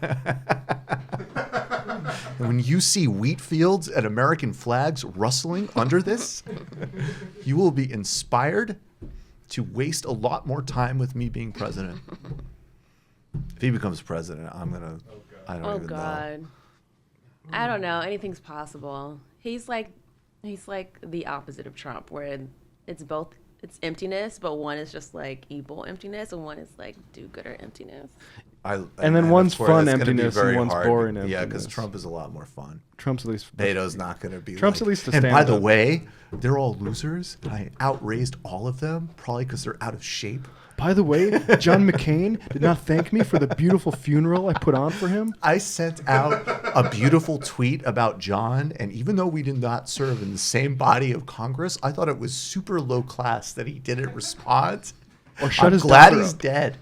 And when you see wheat fields and American flags rustling under this, you will be inspired to waste a lot more time with me being president. If he becomes president, I don't even know. I don't know. Anything's possible. He's like the opposite of Trump, where it's emptiness, but one is just like evil emptiness, and one is like do-gooder emptiness. And then one's fun emptiness and one's boring emptiness. Yeah, because Trump is a lot more fun. Trump's at least. Beto's not going to be. Trump's at least a And stand-up. by the way, they're all losers. I outraised all of them, probably because they're out of shape. By the way, John McCain did not thank me for the beautiful funeral I put on for him. I sent out a beautiful tweet about John, and even though we did not serve in the same body of Congress, I thought it was super low class that he didn't respond. Or shut his glad daughter he's up. dead.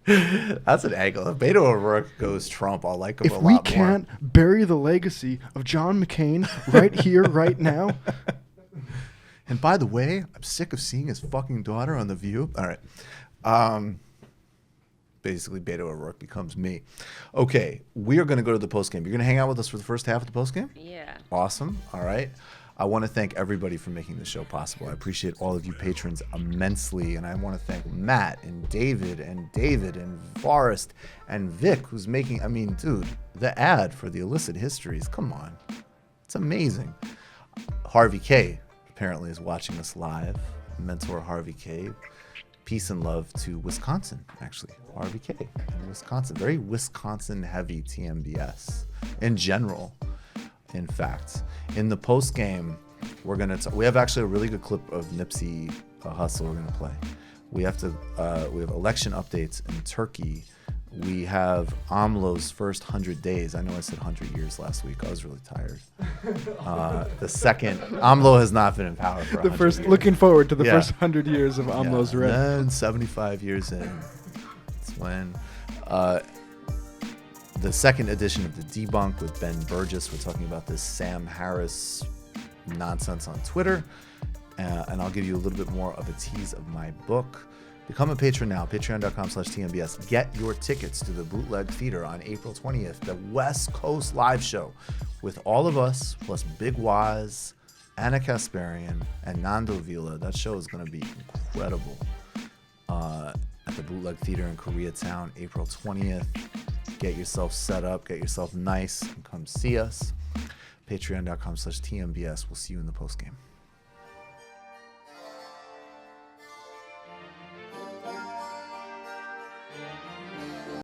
That's an angle. If Beto O'Rourke goes Trump, I'll like him a lot more. If we can't bury the legacy of John McCain right here, right now. And by the way, I'm sick of seeing his fucking daughter on The View. All right. Basically, Beto O'Rourke becomes me. Okay, we are going to go to the postgame. You're going to hang out with us for the first half of the postgame? Yeah. Awesome. All right. I want to thank everybody for making the show possible. I appreciate all of you patrons immensely, and I want to thank Matt and David and Forrest and Vic, who's making, dude, the ad for the illicit histories. Come on. It's amazing. Harvey K apparently is watching us live. Mentor Harvey K. Peace and love to Wisconsin, actually. Harvey K in Wisconsin. Very Wisconsin-heavy TMBS in general. In fact, in the post game, we have actually a really good clip of Nipsey Hussle we're gonna play. We have election updates in Turkey. We have AMLO's first 100 days. I know I said 100 years last week. I was really tired. The second, AMLO has not been in power for 100 years. Looking forward to the first 100 years of AMLO's reign. And then 75 years in, it's when the second edition of The Debunk with Ben Burgess. We're talking about this Sam Harris nonsense on Twitter. And I'll give you a little bit more of a tease of my book. Become a patron now, patreon.com/TMBS. Get your tickets to the Bootleg Theater on April 20th, the West Coast live show with all of us, plus Big Waz, Anna Kasparian, and Nando Vila. That show is going to be incredible. At the Bootleg Theater in Koreatown, April 20th. Get yourself set up, get yourself nice, and come see us. Patreon.com/TMBS. We'll see you in the postgame.